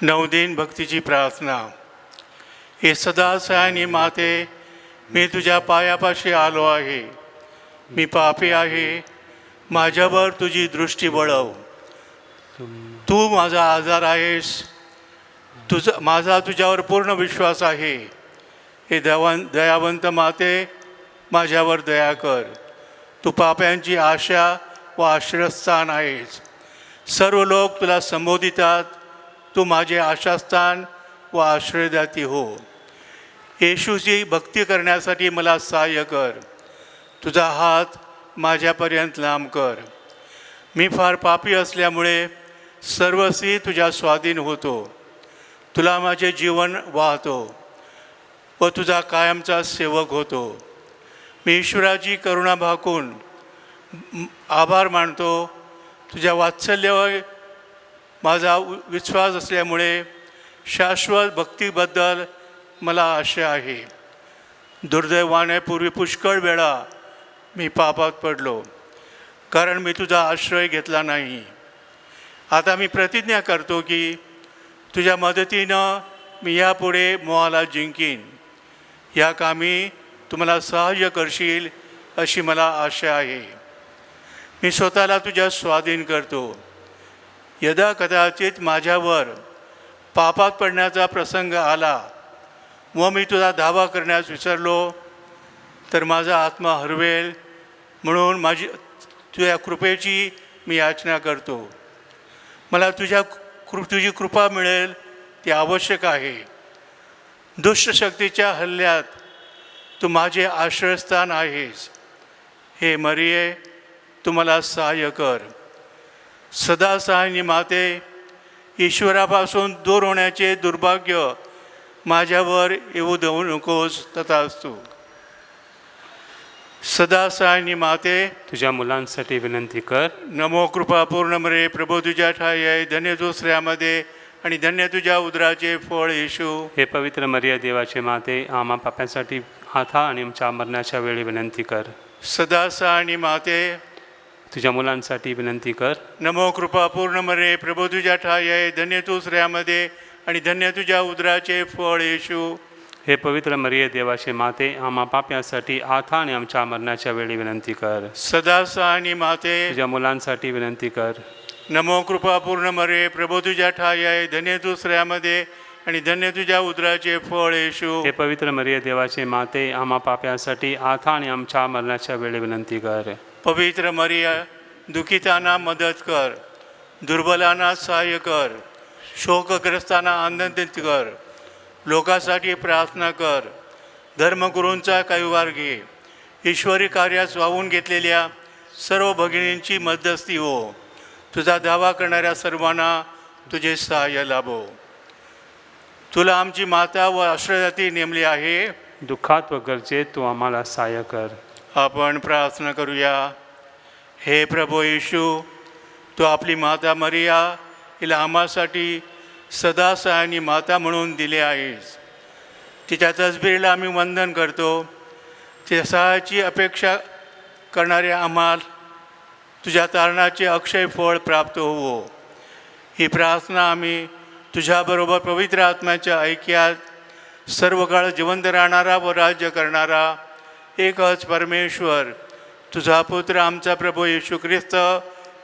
नवदिन भक्तीची प्रार्थना. हे सदासायनी माते, मी तुझ्या पायापाशी आलो आहे. मी पापी आहे. माझ्यावर तुझी दृष्टी वळव. तू माझा आधार आहेस. माझा तुझ्यावर पूर्ण विश्वास आहे. हे दयावंत माते, माझ्यावर दया कर. तू पाप्यांची आशा व आश्रयस्थान आहेस. सर्व लोक तुला संबोधितात. तू माझे आशास्थान व आश्रयदाती हो. येशूची भक्ती करण्यासाठी मला सहाय्य कर. तुझा हात माझ्यापर्यंत लांब कर. मी फार पापी असल्यामुळे सर्वस्वी तुझ्या स्वाधीन होतो. तुला माझे जीवन वाहतो व तुझा कायमचा सेवक होतो. मी ईश्वराची करुणा भाकून आभार मानतो. तुझ्या वात्सल्यावर माझा विश्वास असल्यामुळे शाश्वत भक्तीबद्दल मला आशा आहे. दुर्दैवाने पूर्वी पुष्कळ वेळा मी पापात पडलो, कारण मी तुझा आश्रय घेतला नाही. आता मी प्रतिज्ञा करतो की तुझ्या मदतीनं मी यापुढे मोहाला जिंकीन. या कामी तुम्हाला सहाय्य करशील अशी मला आशा आहे. मी स्वतःला तुझ्या स्वाधीन करतो. यदा कदाचित माझ्यावर पापात पडण्याचा प्रसंग आला व मी तुझा धावा करण्यास विसरलो तर माझा आत्मा हरवेल, म्हणून तुझ्या कृपेची मी याचना करतो. मला तुझी कृपा मिळेल ती आवश्यक आहे. दुष्ट शक्तीच्या हल्ल्यात तू माझे आश्रयस्थान आहेस. हे मरिये, तू मला सहाय्य कर. सदा सहाय्यनी माते, ईश्वरापासून दूर होण्याचे दुर्भाग्य माझ्यावर येऊ देऊ नकोस. तथास्तु. सदा सहाय्यनी माते, तुझ्या मुलांसाठी विनंती कर. नमो कृपा पूर्ण मरे, प्रभू तुझ्या ठाई आहे. धन्य तू स्त्रियामध्ये आणि धन्य तुझ्या उदराचे फळ येशू. हे पवित्र मरिया देवाचे माते, आम्हा पाप्यांसाठी आता आणि आमच्या मरणाच्या वेळी विनंती कर. सदा सहाय्यनी माते, तुझ्या मुलांसाठी विनंती कर. नमो कृपा पूर्ण मरे, प्रभू तुझ्या ठाई आहे. धन्य तू स्त्रियामध्ये आणि धन्य तुझ्या उदराचे फळ येशू. हे पवित्र मरिया देवाचे माते, आम्हा पाप्यांसाठी आता आणि आमच्या मरणाच्या वेळी विनंती कर. सदा सहाय्यनी माते, तुझ्या मुलांसाठी विनंती कर. नमो कृपा पूर्ण मरे, प्रभू तुझ्या ठाई आहे. धन्य तू स्त्रियामध्ये आणि धन्य तुझ्या उदराचे फळ येशू. हे पवित्र मरिया देवाचे माते, आम्हा पाप्यांसाठी आता आणि आमच्या मरणाच्या वेळी विनंती कर. पवित्र मरिया, दुःखितांना मदत कर, दुर्बलांना सहाय्य कर, शोकग्रस्तांना आनंदित कर, लोकांसाठी प्रार्थना कर. धर्मगुरूंचा कैवार घे. ईश्वरी कार्यास वाहून घेतलेल्या सर्व भगिनींची मध्यस्थी हो. तुझा दावा करणाऱ्या सर्वांना तुझे सहाय्य लाभो. तुला आमची माता व आश्रयदाती नेमली आहे. दुःखात व गरजेत तू आम्हाला सहाय्य कर. आपण प्रार्थना करूया. हे प्रभू येशू, तू आपली माता मरिया हिला आम्हासाठी सदा सहाय्यनी माता म्हणून दिले आहेस. तिच्या तसबिरीला आम्ही वंदन करतो. तिच्या सहाय्याची अपेक्षा करणाऱ्या आम्हाला तुझ्या तारणाचे अक्षय फळ प्राप्त होवो. ही प्रार्थना आम्ही तुझ्याबरोबर पवित्र आत्म्याच्या ऐक्यात सर्व काळ जिवंत राहणारा व राज्य करणारा एकच परमेश्वर, तुझा पुत्र आमचा प्रभू येशू ख्रिस्त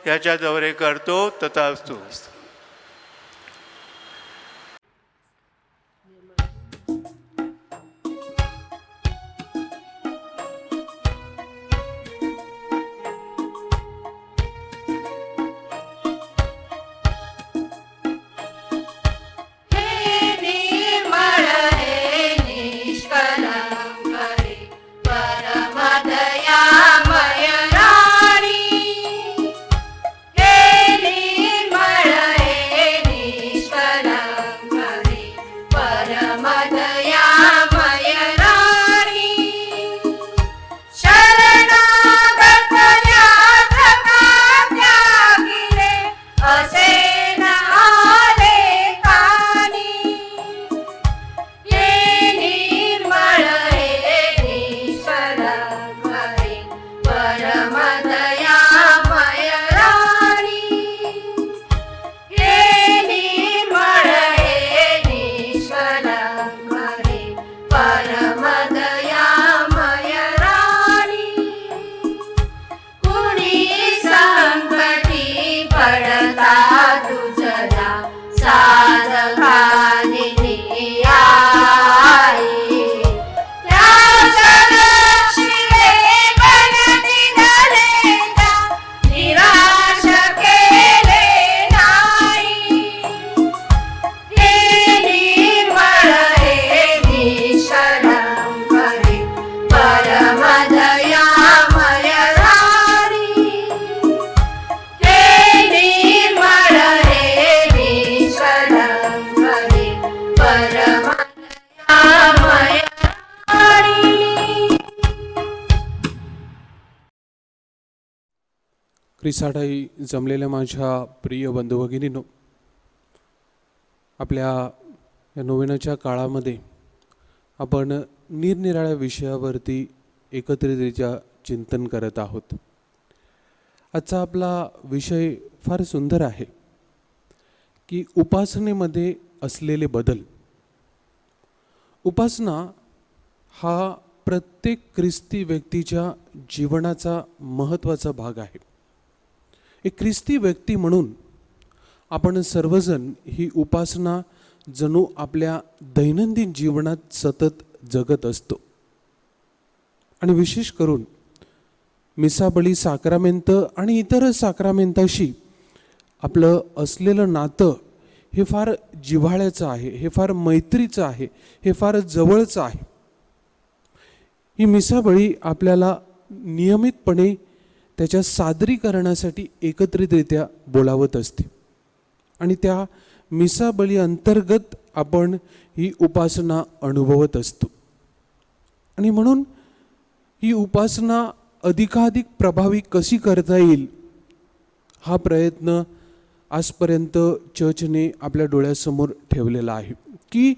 याच्याद्वारे करतो. तथास्तु. ख्रिस्ताठाई जमलेल्या माझ्या प्रिय बंधू भगिनींनो, आपल्या या नोवेनाच्या काळामध्ये आपण निरनिराळ्या विषयावरती एकत्रितरित्या चिंतन करत आहोत. आजचा आपला विषय फार सुंदर आहे की उपासनेमध्ये असलेले बदल. उपासना हा प्रत्येक ख्रिस्ती व्यक्तीच्या जीवनाचा महत्त्वाचा भाग आहे. एक ख्रिस्ती व्यक्ती म्हणून आपण सर्वजण ही उपासना जणू आपल्या दैनंदिन जीवनात सतत जगत असतो. आणि विशेष करून मिसाबळी साक्रामेंत आणि इतर साक्रामेंताशी आपलं असलेलं नातं हे फार जिव्हाळ्याचं आहे, हे फार मैत्रीचं आहे, हे फार जवळचं आहे. ही मिसाबळी आपल्याला नियमितपणे त्याच्या सादरीकरणासाठी एकत्रितरित्या बोलावत असते. आणि त्या मिसाबळी अंतर्गत आपण ही उपासना अनुभवत असतो. आणि म्हणून ही उपासना अधिकाधिक प्रभावी कशी करता येईल हा प्रयत्न आजपर्यंत चर्चने आपल्या डोळ्यासमोर ठेवलेला आहे. की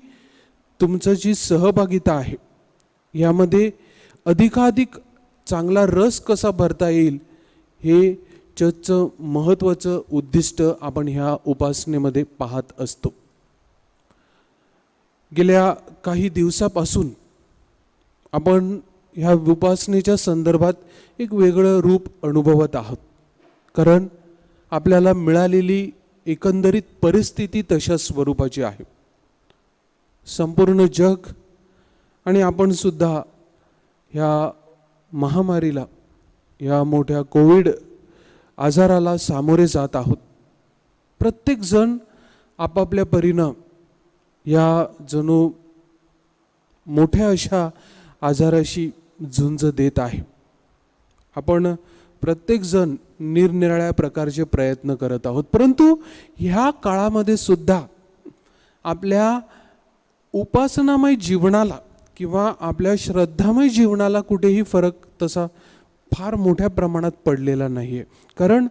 तुमचं जी सहभागिता आहे यामध्ये अधिकाधिक चांगला रस कसा भरता येईल हे चर्चचं महत्त्वाचं उद्दिष्ट आपण ह्या उपासनेमध्ये पाहत असतो. गेल्या काही दिवसापासून आपण ह्या उपासनेच्या संदर्भात एक वेगळं रूप अनुभवत आहोत. कारण आपल्याला मिळालेली एकंदरीत परिस्थिती तशा स्वरूपाची आहे. संपूर्ण जग आणि आपण सुद्धा ह्या महामारीला, या मोठ्या कोविड आजाराला सामोरे जात आहोत. प्रत्येकजण आपापल्या परीनं या जणू मोठ्या अशा आजाराशी झुंज देत आहे. आपण प्रत्येकजण निरनिराळ्या प्रकारचे प्रयत्न करत आहोत. परंतु ह्या काळामध्ये सुद्धा आपल्या उपासनामय जीवनाला किंवा आपल्या श्रद्धामय जीवनाला कुठेही फरक तसा फार मोठ्या प्रमाणात पडलेला नाही आहे. कारण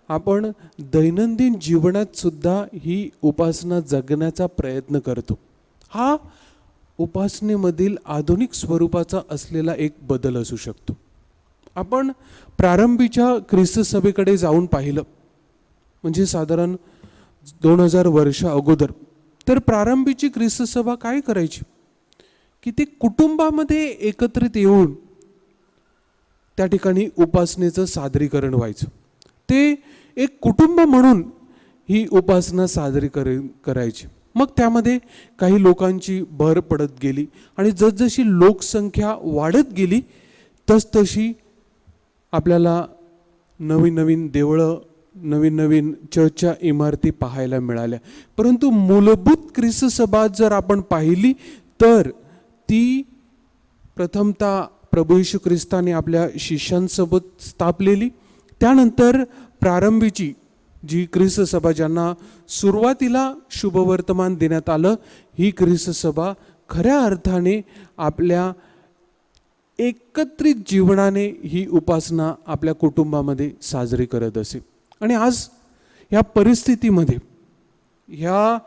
आपण दैनंदिन जीवनात सुद्धा ही उपासना जगण्याचा प्रयत्न करतो. हा उपासनेमधील आधुनिक स्वरूपाचा असलेला एक बदल असू शकतो. आपण प्रारंभीच्या ख्रिस्त सभेकडे जाऊन पाहिलं म्हणजे साधारण 2000 वर्ष अगोदर, तर प्रारंभीची ख्रिस्त सभा काय करायची की ते कुटुंबामध्ये एकत्रित येऊन त्या ठिकाणी उपासनेचं सादरीकरण व्हायचं. ते एक कुटुंब म्हणून ही उपासना साजरी करायची. मग त्यामध्ये काही लोकांची भर पडत गेली आणि जसजशी लोकसंख्या वाढत गेली तसतशी आपल्याला नवीन नवीन देवळं, नवीन नवीन चर्चच्या इमारती पाहायला मिळाल्या. परंतु मूलभूत ख्रिस्त सभा जर आपण पाहिली तर ती प्रथमतः प्रभू येशू ख्रिस्ताने आपल्या शिष्यांसोबत स्थापलेली, त्यानंतर प्रारंभीची जी ख्रिस्त सभा ज्यांना सुरुवातीला शुभवर्तमान देण्यात आलं, ही ख्रिस्त सभा खऱ्या अर्थाने आपल्या एकत्रित जीवनाने ही उपासना आपल्या कुटुंबामध्ये साजरी करत असे. आणि आज ह्या परिस्थितीमध्ये ह्या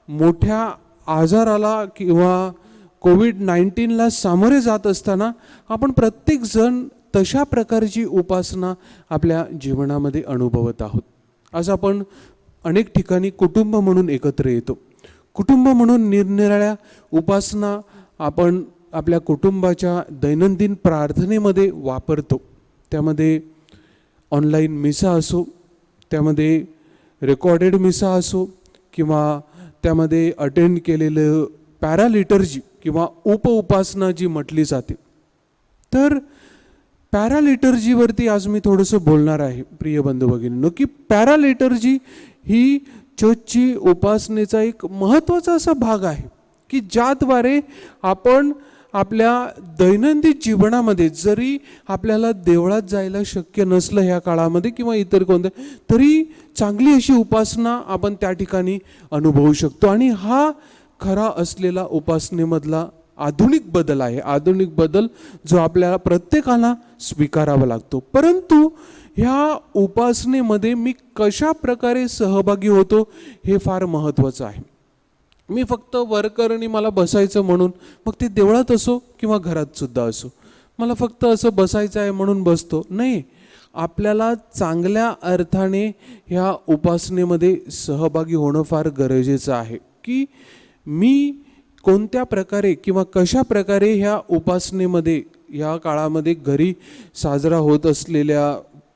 मोठ्या आजाराला किंवा कोविड-19ला सामोरे जात असताना आपण प्रत्येकजण तशा प्रकारची उपासना आपल्या जीवनामध्ये अनुभवत आहोत. आज आपण अनेक ठिकाणी कुटुंब म्हणून एकत्र येतो. कुटुंब म्हणून निरनिराळ्या उपासना आपण आपल्या कुटुंबाच्या दैनंदिन प्रार्थनेमध्ये वापरतो. त्यामध्ये ऑनलाईन मिसा असो, त्यामध्ये रेकॉर्डेड मिसा असो, किंवा त्यामध्ये अटेंड केलेलं पॅरालिटर्जी किंवा उपउपासना जी म्हटली जाते. तर पॅरालिटर्जीवरती आज मी थोडंसं बोलणार आहे प्रिय बंधू भगिनींनो, की पॅरालिटर्जी ही चर्चची उपासनेचा एक महत्त्वाचा असा भाग आहे की ज्याद्वारे आपण आपल्या दैनंदिन जीवनामध्ये जरी आपल्याला देवळात जायला शक्य नसलं ह्या काळामध्ये किंवा इतर कोणत्या, तरी चांगली अशी उपासना आपण त्या ठिकाणी अनुभवू शकतो. आणि हा खरा असलेला उपासनेमधला आधुनिक बदल आहे. आधुनिक बदल जो आपल्याला प्रत्येकाला स्वीकारावा लागतो. परंतु ह्या उपासनेमध्ये मी कशा प्रकारे सहभागी होतो हे फार महत्त्वाचं आहे. मी फक्त वर्कर आणि मला बसायचं म्हणून, मग ते देवळात असो किंवा घरात सुद्धा असो, मला फक्त असं बसायचं आहे म्हणून बसतो नाही. आपल्याला चांगल्या अर्थाने ह्या उपासनेमध्ये सहभागी होणं फार गरजेचं आहे की मी कोणत्या प्रकारे किंवा कशा प्रकारे ह्या उपासनेमध्ये ह्या काळामध्ये घरी साजरा होत असलेल्या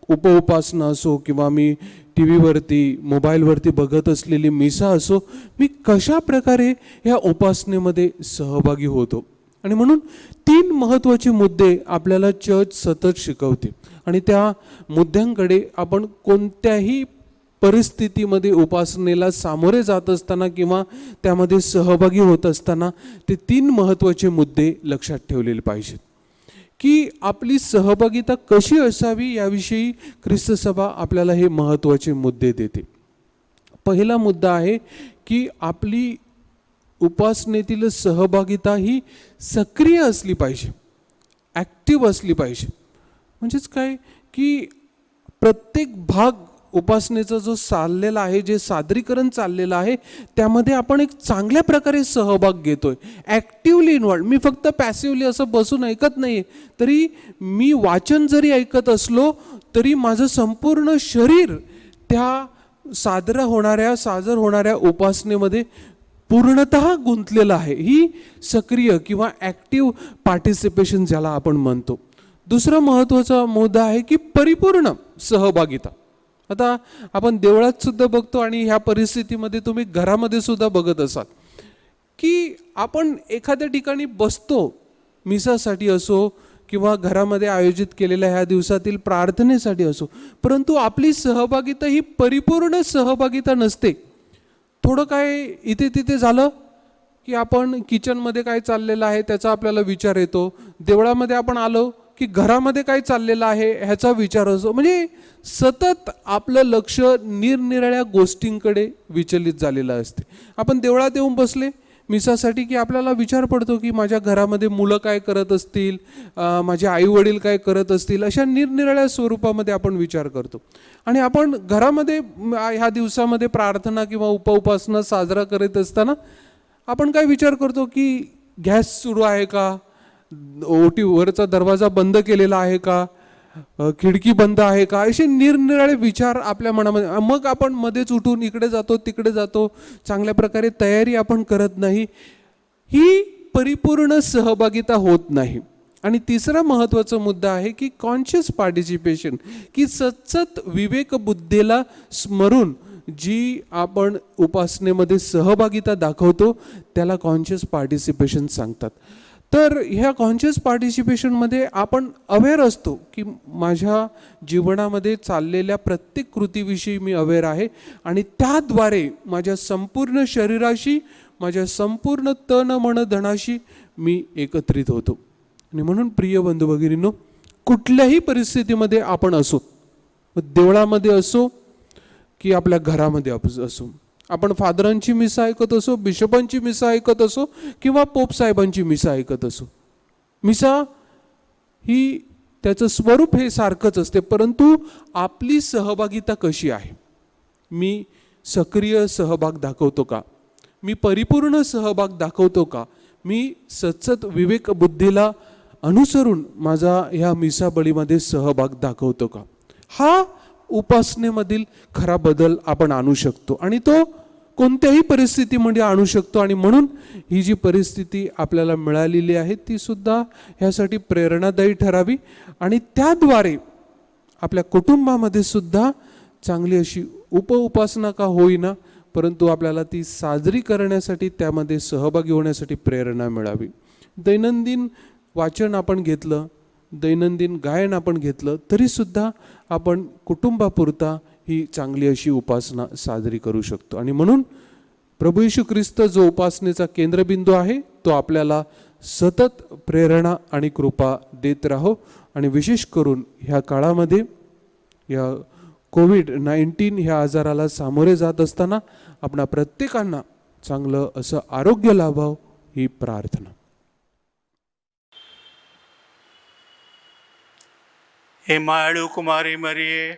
उपउपासना असो किंवा मी टी व्हीवरती मोबाईलवरती बघत असलेली मिसा असो, मी कशा प्रकारे ह्या उपासनेमध्ये सहभागी होतो. आणि म्हणून 3 महत्त्वाचे मुद्दे आपल्याला चर्च सतत शिकवते आणि त्या मुद्द्यांकडे आपण कोणत्याही परिस्थितीमध्ये उपासनेला सामोरे जात असताना किंवा त्यामध्ये सहभागी होत असताना ते 3 महत्त्वाचे मुद्दे लक्षात ठेवलेले पाहिजेत की आपली सहभागिता कशी असावी याविषयी ख्रिस्त सभा आपल्याला हे महत्त्वाचे मुद्दे देते. पहिला मुद्दा आहे की आपली उपासनेतील सहभागिता ही सक्रिय असली पाहिजे, ॲक्टिव्ह असली पाहिजे. म्हणजेच काय की प्रत्येक भाग उपासनेचा जो चाललेला आहे, जे सादरीकरण चाललेलं आहे, त्यामध्ये आपण एक चांगल्या प्रकारे सहभाग घेतोय, ॲक्टिव्हली इन्व्हॉल्व. मी फक्त पॅसिव्हली असं बसून ऐकत नाही, तरी मी वाचन जरी ऐकत असलो तरी माझं संपूर्ण शरीर त्या सादर होणाऱ्या उपासनेमध्ये पूर्णतः गुंतलेलं आहे. ही सक्रिय किंवा ॲक्टिव्ह पार्टिसिपेशन ज्याला आपण म्हणतो. दुसरा महत्त्वाचा मुद्दा आहे की परिपूर्ण सहभागिता. आता आपण देवळात सुद्धा बघतो आणि ह्या परिस्थितीमध्ये तुम्ही घरामध्ये सुद्धा बघत असाल की आपण एखाद्या ठिकाणी बसतो, मिसासाठी असो किंवा घरामध्ये आयोजित केलेल्या ह्या दिवसातील प्रार्थनेसाठी असो, परंतु आपली सहभागिता ही परिपूर्ण सहभागिता नसते. थोडं काय इथे तिथे झालं की आपण किचनमध्ये काय चाललेलं आहे त्याचा आपल्याला विचार येतो, देवळामध्ये आपण आलो की घरामध्ये काय चाललेलं आहे ह्याचा विचार असतो. म्हणजे सतत आपलं लक्ष निरनिराळ्या गोष्टींकडे विचलित झालेलं असते. आपण देवळात येऊन बसले मिसासाठी की आपल्याला विचार पडतो की माझ्या घरामध्ये मुलं काय करत असतील, माझे आई वडील काय करत असतील, अशा निरनिराळ्या स्वरूपामध्ये आपण विचार करतो. आणि आपण घरामध्ये ह्या दिवसामध्ये प्रार्थना किंवा उपउपासना साजरा करत असताना आपण काय विचार करतो की गॅस सुरू आहे का, ओटीवरचा दरवाजा बंद केलेला आहे का, खिडकी बंद आहे का, असे निरनिराळे विचार आपल्या मनामध्ये. मग आपण मध्येच उठून इकडे जातो तिकडे जातो, चांगल्या प्रकारे तयारी आपण करत नाही. ही परिपूर्ण सहभागिता होत नाही. आणि तिसरा महत्त्वाचा मुद्दा आहे की कॉन्शियस पार्टिसिपेशन, की सतत विवेक बुद्धीला स्मरून जी आपण उपासनेमध्ये सहभागिता दाखवतो त्याला कॉन्शियस पार्टिसिपेशन सांगतात. तर ह्या कॉन्शियस पार्टिसिपेशनमध्ये आपण अवेअर असतो की माझ्या जीवनामध्ये चाललेल्या प्रत्येक कृतीविषयी मी अवेअर आहे आणि त्याद्वारे माझ्या संपूर्ण शरीराशी, माझ्या संपूर्ण तन मन धनाशी मी एकत्रित होतो. आणि म्हणून प्रिय बंधू भगिनींनो, कुठल्याही परिस्थितीमध्ये आपण असो, देवळामध्ये असो की आपल्या घरामध्ये असो, आपण फादरांची मिसा ऐकत असो, बिशपांची मिसा ऐकत असो किंवा पोप साहेबांची मिसा ऐकत असो, मिसा ही त्याचं स्वरूप हे सारखंच असते, परंतु आपली सहभागिता कशी आहे. मी सक्रिय सहभाग दाखवतो का, मी परिपूर्ण सहभाग दाखवतो का, मी सतत विवेक बुद्धीला अनुसरून माझा ह्या मिसा बळीमध्ये सहभाग दाखवतो का. हा उपासनेमधील खरा बदल आपण आणू शकतो आणि तो कोणत्याही परिस्थितीमध्ये आणू शकतो. आणि म्हणून ही जी परिस्थिती आपल्याला मिळालेली आहे ती सुद्धा ह्यासाठी प्रेरणादायी ठरावी आणि त्याद्वारे आपल्या कुटुंबामध्ये सुद्धा चांगली अशी उपउपासना का होईना, परंतु आपल्याला ती साजरी करण्यासाठी, त्यामध्ये सहभागी होण्यासाठी प्रेरणा मिळावी. दैनंदिन वाचन आपण घेतलं, दैनंदिन गायन आपण घेतलं, तरीसुद्धा आपण कुटुंबापुरता ही चांगली अशी उपासना साजरी करू शकतो. आणि म्हणून प्रभू येशू ख्रिस्त जो उपासनेचा केंद्रबिंदू आहे तो आपल्याला सतत प्रेरणा आणि कृपा देत राहो. आणि विशेष करून ह्या काळामध्ये या कोविड-19 ह्या आजाराला सामोरे जात असताना आपणा प्रत्येकांना चांगलं असं आरोग्य लाभावं ही प्रार्थना. हे मायाळू कुमारी मरिये,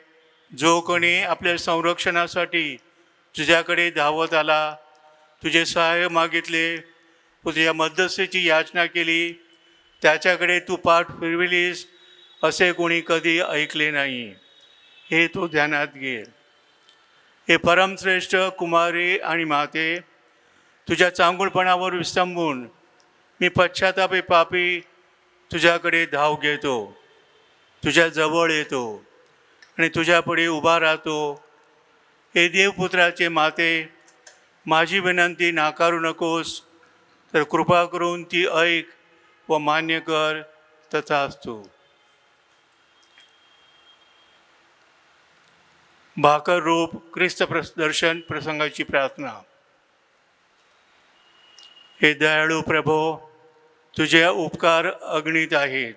जो कोणी आपल्या संरक्षणासाठी तुझ्याकडे धावत आला, तुझे सहाय्य मागितले व तुझ्या मध्यस्थीची याचना केली, त्याच्याकडे तू पाठ फिरविलीस असे कोणी कधी ऐकले नाही. हे तू ध्यानात घे. हे परमश्रेष्ठ कुमारी आणि माते, तुझ्या चांगुलपणावर विस्तंभून मी पश्चातापे पापी तुझ्याकडे धाव घेतो, तुझ्या जवळ येतो आणि तुझ्यापुढे उभा राहतो. हे देवपुत्राचे माते, माझी विनंती नाकारू नकोस, तर कृपा करून ती ऐक व मान्य कर. तथास्तु. भाकर रूप ख्रिस्त दर्शन प्रसंगाची प्रार्थना. हे दयाळू प्रभो, तुझे उपकार अगणित आहेत.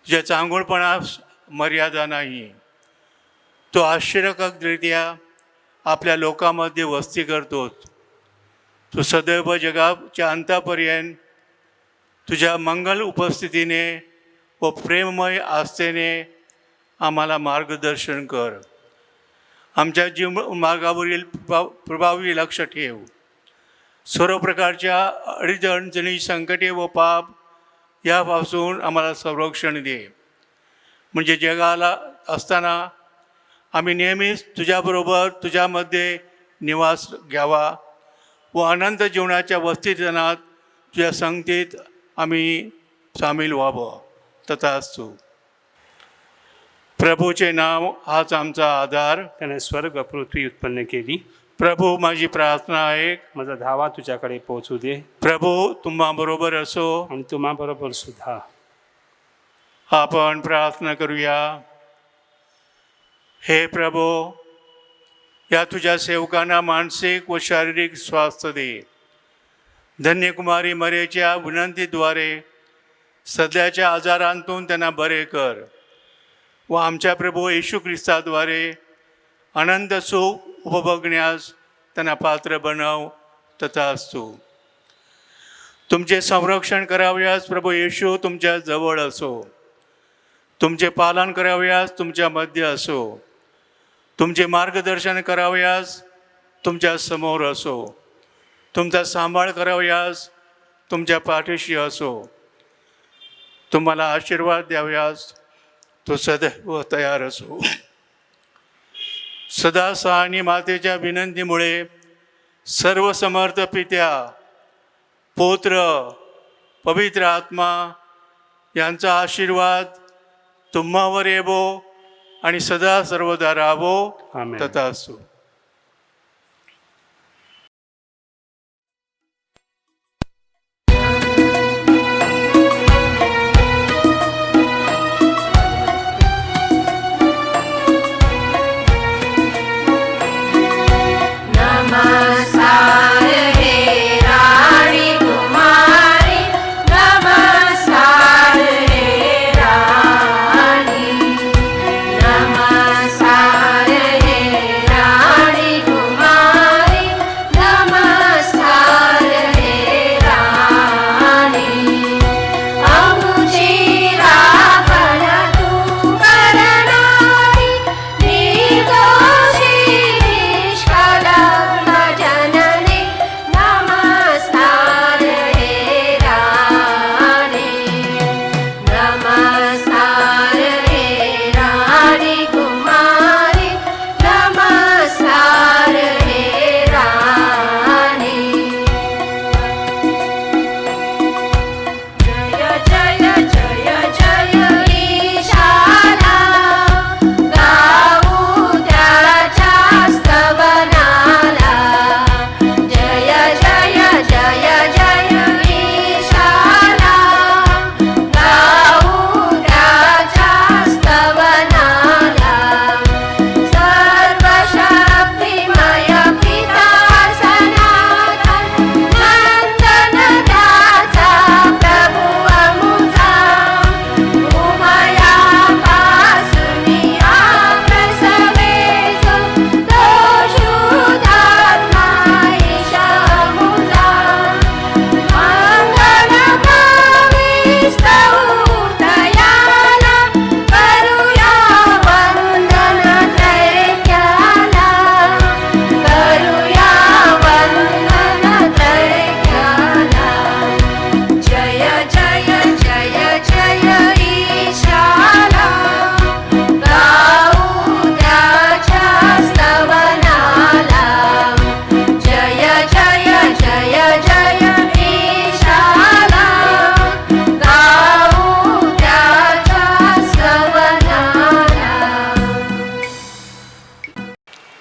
तुझ्या चांगुलपणास मर्यादा नाही. तो आश्चर्यकारकरित्या आपल्या लोकांमध्ये वस्ती करतोस. तू सदैव जगाच्या अंतापर्यंत तुझ्या मंगल उपस्थितीने व प्रेममय आस्थेने आम्हाला मार्गदर्शन कर. आमच्या जीव मार्गावरील प्रभावी लक्ष ठेव. सर्व प्रकारच्या अडीअडचणी, संकटे व पाप यापासून आम्हाला संरक्षण दे. म्हणजे जगाला असताना आम्ही नेहमीच तुझ्याबरोबर तुझ्यामध्ये निवास घ्यावा व अनंत जीवनाच्या वस्तीतनात तुझ्या संगतीत आम्ही सामील व्हावं. तथास्तु. प्रभूचे नाव हाच आमचा आधार. त्याने स्वर्ग पृथ्वी उत्पन्न केली. प्रभू, माझी प्रार्थना ऐक. माझा धावा तुझ्याकडे पोहोचू दे. प्रभू, तुम्हाबरोबर असो. आणि तुम्हाबरोबर सुद्धा. आपण प्रार्थना करूया. हे प्रभू, या तुझ्या सेवकांना मानसिक व शारीरिक स्वास्थ्य दे. धन्य कुमारी मरेच्या विनंतीद्वारे सध्याच्या आजारांतून त्यांना बरे कर व आमच्या प्रभू येशू ख्रिस्ताद्वारे अनंत सुख उपभोगण्यास त्यांना पात्र बनव. तथास्तु. तुमचे संरक्षण करावयास प्रभू येशू तुमच्या जवळ असो. तुमचे पालन करावयास तुमच्या मध्ये असो. तुमचे मार्गदर्शन करावयास तुमच्या समोर असो. तुमचा सांभाळ करावयास तुमच्या पाठीशी असो. तुम्हाला आशीर्वाद द्यावयास तो सदैव तयार असो. सदा सहानी मातेच्या विनंतीमुळे सर्व समर्थ पित्या, पुत्र, पवित्र आत्मा यांचा आशीर्वाद तुम्हावर येवो आणि सदा सर्वदा राहावो. आमेन. तथास्तु. नमस्कार हे राणी कुमारी, नमस्कार हे राणी, नमस्कार हे राणी.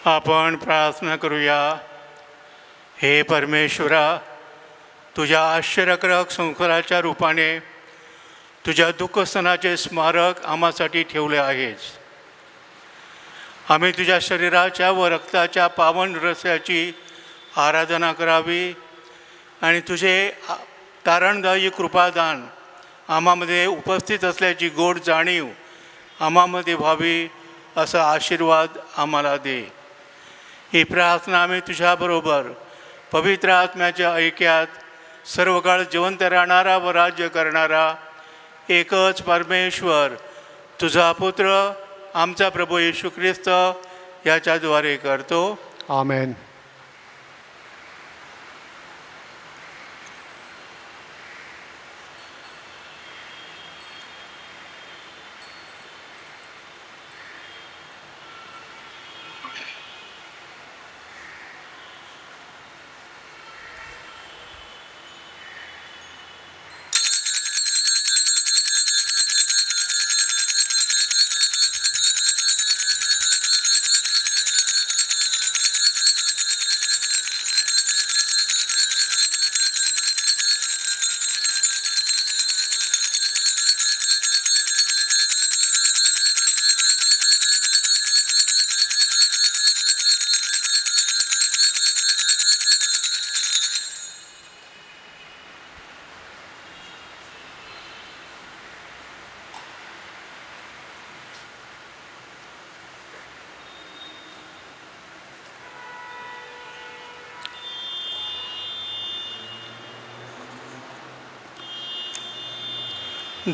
आपण प्रार्थना करूया. हे परमेश्वरा, तुझ्या आश्चर्यकारक संस्काराच्या रूपाने तुझ्या दुःखस्थानाचे स्मारक आम्हासाठी ठेवले आहेस. आम्ही तुझ्या शरीराच्या व रक्ताच्या पावन रस्त्याची आराधना करावी आणि तुझे तारणदायी कृपादान आम्हामध्ये उपस्थित असल्याची गोड जाणीव आम्हामध्ये व्हावी असा आशीर्वाद आम्हाला दे. ही प्रार्थना आम्ही तुझ्याबरोबर पवित्र आत्म्याच्या ऐक्यात सर्व काळ जिवंत राहणारा व राज्य करणारा एकच परमेश्वर तुझा पुत्र आमचा प्रभू येशू ख्रिस्त याच्याद्वारे करतो. आमेन.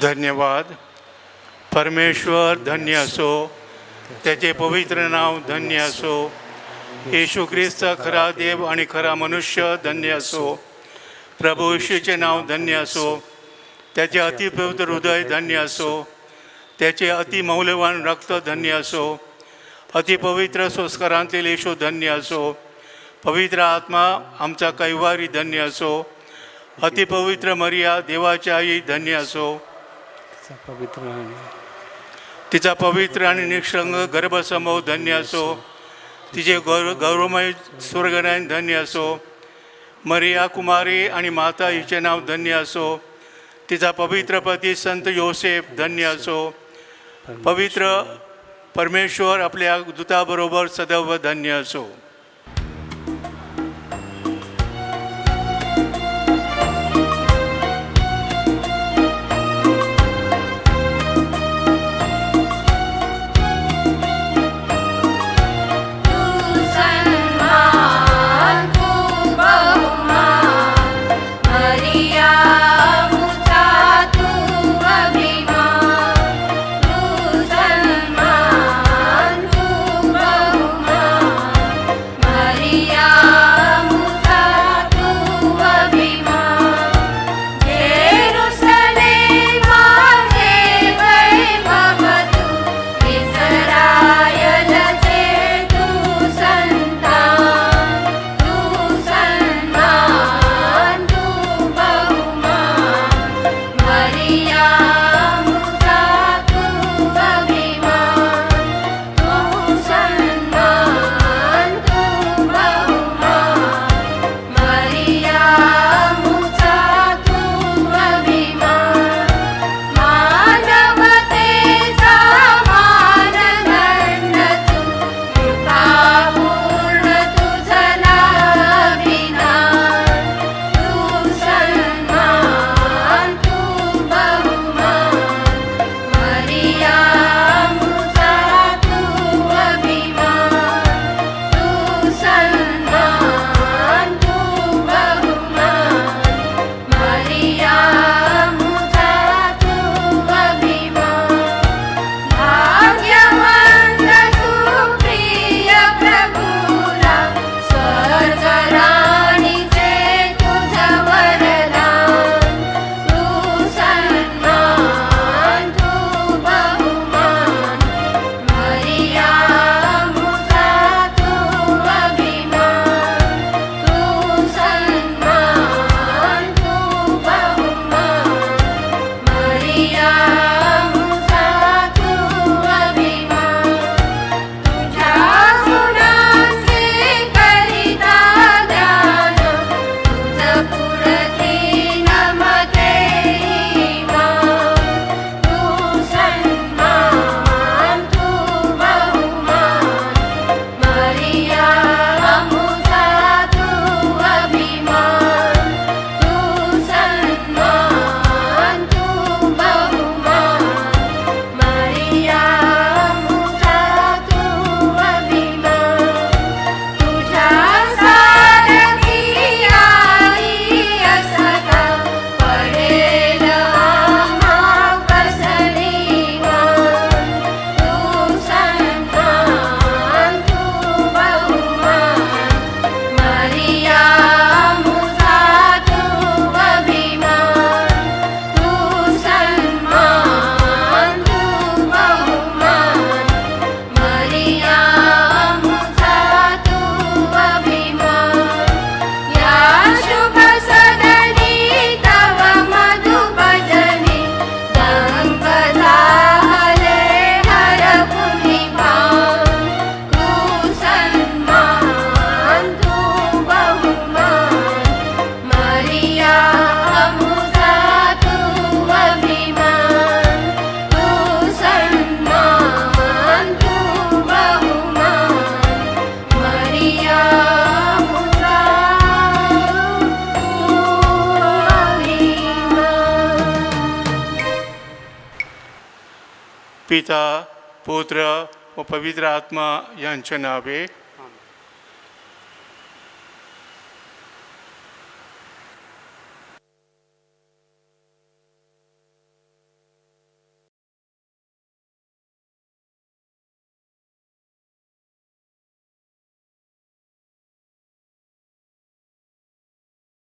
धन्यवाद. परमेश्वर धन्य असो, त्याचे पवित्र नाव धन्य असो. येशू ख्रिस्त खरा देव आणि खरा मनुष्य धन्य असो. प्रभू येशूचे नाव धन्य असो. त्याचे अतिपवित्र हृदय धन्य असो. त्याचे अतिमौल्यवान रक्त धन्य असो. अतिपवित्र संस्कारांतील येशू धन्य असो. पवित्र आत्मा आमचा कैवारी धन्य असो. अतिपवित्र मरिया देवाची आई धन्य असो. तिचा पवित्र आणि निष्कलंक गर्भसमूह धन्य असो. तिचे गौरवमय स्वर्गनयन धन्य असो. मरिया कुमारी आणि माता हिचे नाव धन्य असो. तिचा पवित्र पती संत योसेफ धन्य असो. पवित्र परमेश्वर आपल्या दूताबरोबर सदैव धन्य असो. पिता पुत्र व पवित्र आत्मा यांचे नावे